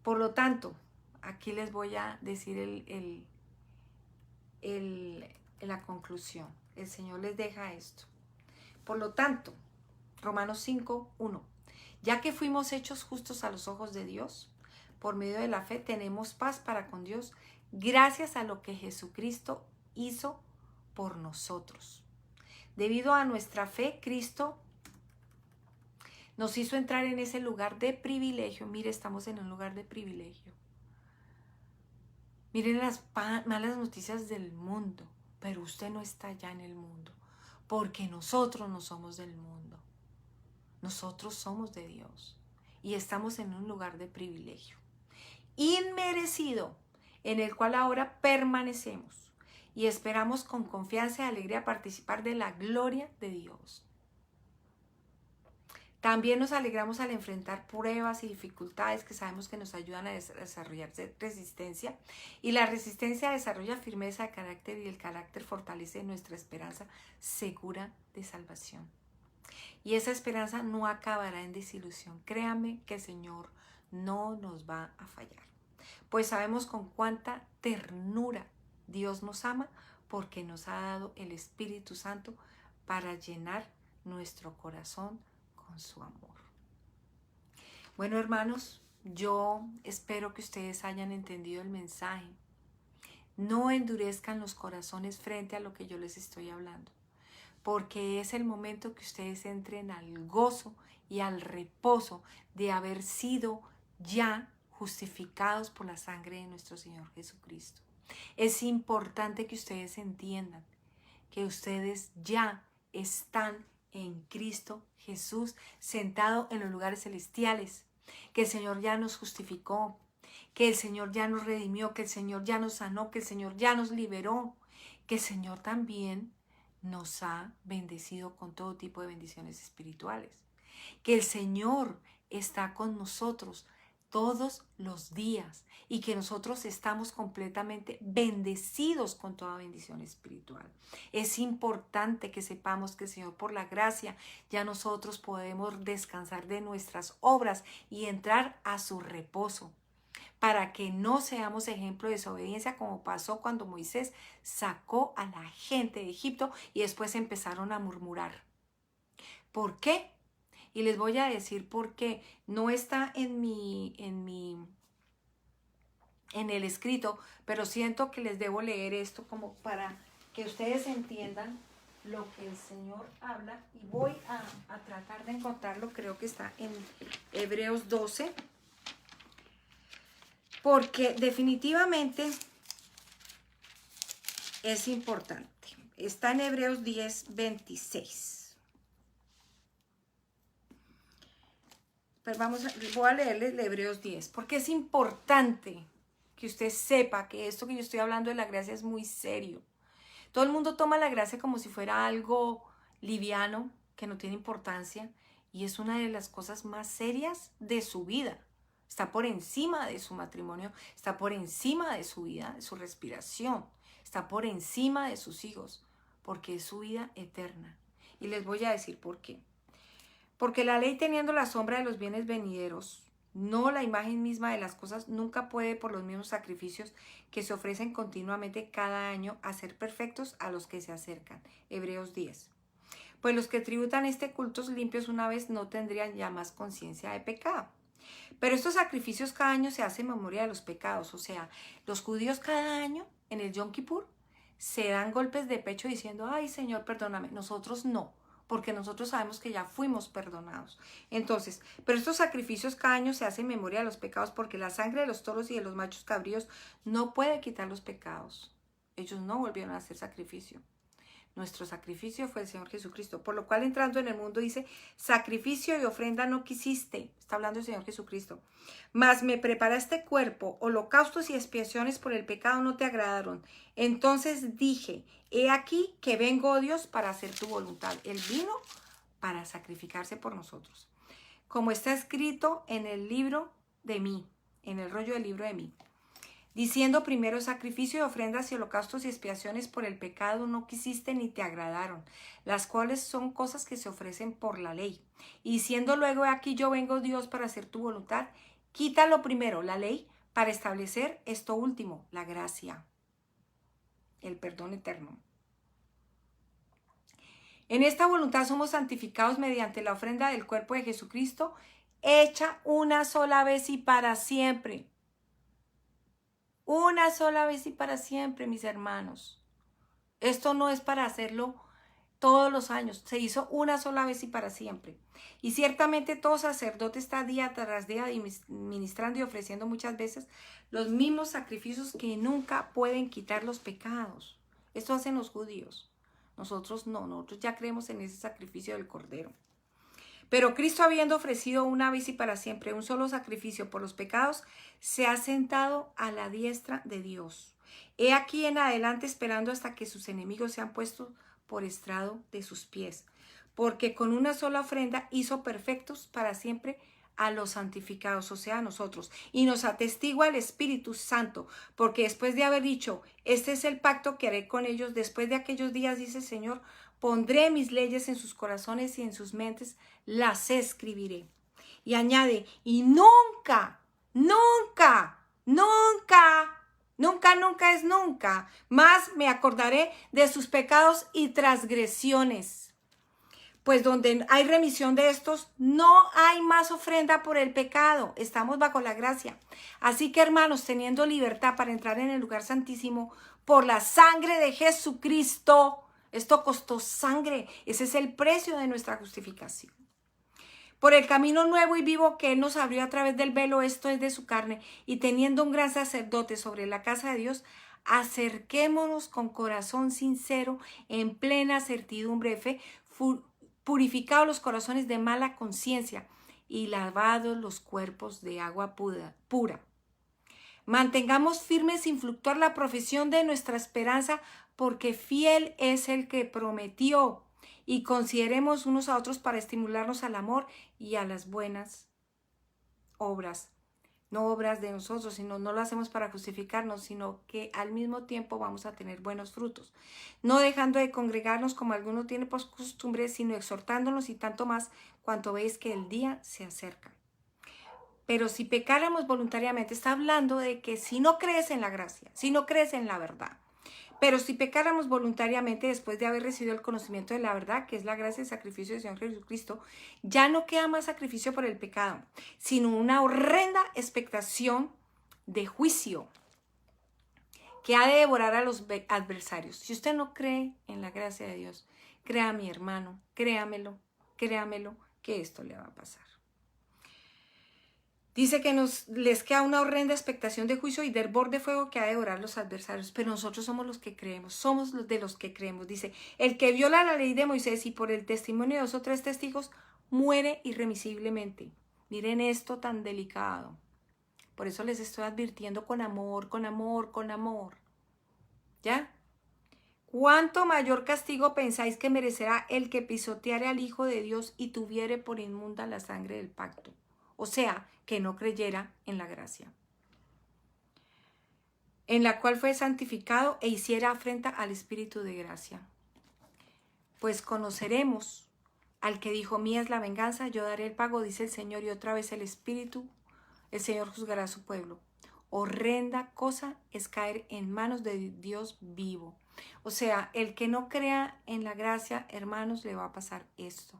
S1: Por lo tanto, aquí les voy a decir la conclusión. El Señor les deja esto. Por lo tanto, Romanos 5, 1. Ya que fuimos hechos justos a los ojos de Dios, por medio de la fe tenemos paz para con Dios, gracias a lo que Jesucristo hizo por nosotros. Debido a nuestra fe, Cristo nos hizo entrar en ese lugar de privilegio. Mire, estamos en un lugar de privilegio. Miren las malas noticias del mundo, pero usted no está ya en el mundo, porque nosotros no somos del mundo. Nosotros somos de Dios y estamos en un lugar de privilegio inmerecido, en el cual ahora permanecemos y esperamos con confianza y alegría participar de la gloria de Dios. También nos alegramos al enfrentar pruebas y dificultades que sabemos que nos ayudan a desarrollar resistencia, y la resistencia desarrolla firmeza de carácter y el carácter fortalece nuestra esperanza segura de salvación. Y esa esperanza no acabará en desilusión. Créame que el Señor no nos va a fallar, pues sabemos con cuánta ternura Dios nos ama, porque nos ha dado el Espíritu Santo para llenar nuestro corazón con su amor. Bueno, hermanos, yo espero que ustedes hayan entendido el mensaje. No endurezcan los corazones frente a lo que yo les estoy hablando, porque es el momento que ustedes entren al gozo y al reposo de haber sido ya justificados por la sangre de nuestro Señor Jesucristo. Es importante que ustedes entiendan que ustedes ya están en Cristo Jesús, sentado en los lugares celestiales, que el Señor ya nos justificó, que el Señor ya nos redimió, que el Señor ya nos sanó, que el Señor ya nos liberó, que el Señor también nos ha bendecido con todo tipo de bendiciones espirituales, que el Señor está con nosotros todos los días y que nosotros estamos completamente bendecidos con toda bendición espiritual. Es importante que sepamos que el Señor, por la gracia, ya nosotros podemos descansar de nuestras obras y entrar a su reposo, para que no seamos ejemplo de desobediencia, como pasó cuando Moisés sacó a la gente de Egipto y después empezaron a murmurar. ¿Por qué? Y les voy a decir por qué. No está en mi en el escrito, pero siento que les debo leer esto como para que ustedes entiendan lo que el Señor habla, y voy a tratar de encontrarlo. Creo que está en Hebreos 12, porque definitivamente es importante. Está en Hebreos 10, 26. Pues voy a leerles Hebreos 10, porque es importante que usted sepa que esto que yo estoy hablando de la gracia es muy serio. Todo el mundo toma la gracia como si fuera algo liviano, que no tiene importancia, y es una de las cosas más serias de su vida. Está por encima de su matrimonio, está por encima de su vida, de su respiración, está por encima de sus hijos, porque es su vida eterna. Y les voy a decir por qué. Porque la ley, teniendo la sombra de los bienes venideros, no la imagen misma de las cosas, nunca puede, por los mismos sacrificios que se ofrecen continuamente cada año, hacer perfectos a los que se acercan. Hebreos 10. Pues los que tributan cultos limpios una vez no tendrían ya más conciencia de pecado. Pero estos sacrificios cada año se hacen en memoria de los pecados. O sea, los judíos cada año en el Yom Kippur se dan golpes de pecho diciendo: ay, Señor, perdóname. Nosotros no, porque nosotros sabemos que ya fuimos perdonados. Entonces, pero estos sacrificios cada año se hacen en memoria de los pecados, porque la sangre de los toros y de los machos cabríos no puede quitar los pecados. Ellos no volvieron a hacer sacrificio. Nuestro sacrificio fue el Señor Jesucristo, por lo cual, entrando en el mundo, dice: sacrificio y ofrenda no quisiste. Está hablando el Señor Jesucristo. Mas me preparaste cuerpo, holocaustos y expiaciones por el pecado no te agradaron. Entonces dije: he aquí que vengo, oh Dios, para hacer tu voluntad. Él vino para sacrificarse por nosotros. Como está escrito en el libro de mí, en el rollo del libro de mí, diciendo: primero sacrificio y ofrendas y holocaustos y expiaciones por el pecado no quisiste ni te agradaron, las cuales son cosas que se ofrecen por la ley. Y diciendo luego: aquí yo vengo, Dios, para hacer tu voluntad, quita lo primero, la ley, para establecer esto último, la gracia, el perdón eterno. En esta voluntad somos santificados mediante la ofrenda del cuerpo de Jesucristo, hecha una sola vez y para siempre. Una sola vez y para siempre, mis hermanos. Esto no es para hacerlo todos los años. Se hizo una sola vez y para siempre. Y ciertamente todo sacerdote está día tras día ministrando y ofreciendo muchas veces los mismos sacrificios que nunca pueden quitar los pecados. Esto hacen los judíos. Nosotros no, nosotros ya creemos en ese sacrificio del Cordero. Pero Cristo, habiendo ofrecido una vez y para siempre un solo sacrificio por los pecados, se ha sentado a la diestra de Dios. He aquí en adelante esperando hasta que sus enemigos sean puestos por estrado de sus pies. Porque con una sola ofrenda hizo perfectos para siempre a los santificados, o sea, a nosotros. Y nos atestigua el Espíritu Santo, porque después de haber dicho: este es el pacto que haré con ellos después de aquellos días, dice el Señor, pondré mis leyes en sus corazones y en sus mentes las escribiré. Y añade: y nunca, nunca, nunca, nunca, nunca es nunca, más me acordaré de sus pecados y transgresiones. Pues donde hay remisión de estos, no hay más ofrenda por el pecado. Estamos bajo la gracia. Así que, hermanos, teniendo libertad para entrar en el lugar santísimo por la sangre de Jesucristo. Esto costó sangre. Ese es el precio de nuestra justificación. Por el camino nuevo y vivo que Él nos abrió a través del velo, esto es de su carne, y teniendo un gran sacerdote sobre la casa de Dios, acerquémonos con corazón sincero, en plena certidumbre de fe, purificados los corazones de mala conciencia y lavados los cuerpos de agua pura. Mantengamos firme sin fluctuar la profesión de nuestra esperanza, porque fiel es el que prometió. Y consideremos unos a otros para estimularnos al amor y a las buenas obras. No obras de nosotros, sino no lo hacemos para justificarnos, sino que al mismo tiempo vamos a tener buenos frutos. No dejando de congregarnos como alguno tiene por costumbre, sino exhortándonos, y tanto más cuanto veis que el día se acerca. Pero si pecáramos voluntariamente, está hablando de que si no crees en la gracia, si no crees en la verdad, pero si pecáramos voluntariamente después de haber recibido el conocimiento de la verdad, que es la gracia y el sacrificio del Señor Jesucristo, ya no queda más sacrificio por el pecado, sino una horrenda expectación de juicio que ha de devorar a los adversarios. Si usted no cree en la gracia de Dios, crea, mi hermano, créamelo, que esto le va a pasar. Dice que les queda una horrenda expectación de juicio y de hervor de fuego que ha de devorar a los adversarios, pero nosotros somos los que creemos, somos los de los que creemos. Dice, el que viola la ley de Moisés y por el testimonio de 2 o 3 testigos muere irremisiblemente. Miren esto tan delicado. Por eso les estoy advirtiendo con amor, con amor, con amor. ¿Ya? ¿Cuánto mayor castigo pensáis que merecerá el que pisoteare al Hijo de Dios y tuviere por inmunda la sangre del pacto? O sea, que no creyera en la gracia, en la cual fue santificado e hiciera afrenta al Espíritu de gracia. Pues conoceremos al que dijo, mía es la venganza, yo daré el pago, dice el Señor, y otra vez el Señor juzgará a su pueblo. Horrenda cosa es caer en manos de Dios vivo. O sea, el que no crea en la gracia, hermanos, le va a pasar esto.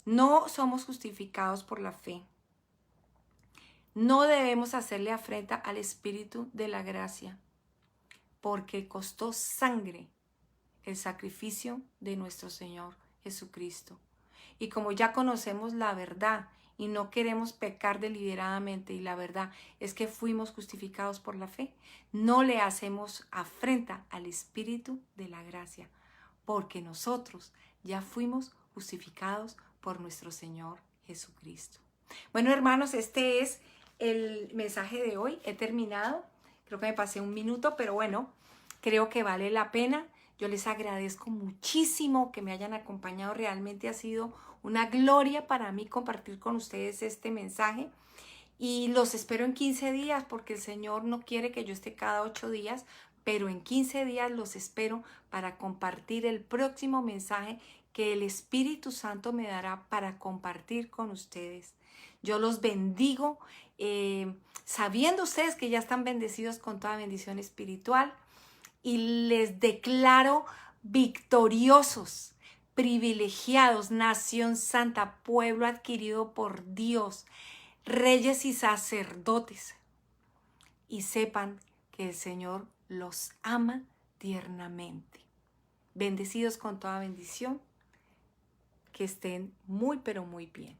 S1: No somos justificados por la fe. No debemos hacerle afrenta al Espíritu de la gracia, porque costó sangre el sacrificio de nuestro Señor Jesucristo. Y como ya conocemos la verdad y no queremos pecar deliberadamente, y la verdad es que fuimos justificados por la fe, no le hacemos afrenta al Espíritu de la gracia, porque nosotros ya fuimos justificados por nuestro Señor Jesucristo. Bueno, hermanos, este es el mensaje de hoy. He terminado. Creo que me pasé 1 minuto, pero bueno, creo que vale la pena. Yo les agradezco muchísimo que me hayan acompañado. Realmente ha sido una gloria para mí compartir con ustedes este mensaje. Y los espero en 15 días porque el Señor no quiere que yo esté cada 8 días, pero en 15 días los espero para compartir el próximo mensaje que el Espíritu Santo me dará para compartir con ustedes. Yo los bendigo, sabiendo ustedes que ya están bendecidos con toda bendición espiritual, y les declaro victoriosos, privilegiados, nación santa, pueblo adquirido por Dios, reyes y sacerdotes. Y sepan que el Señor los ama tiernamente. Bendecidos con toda bendición, que estén muy pero muy bien.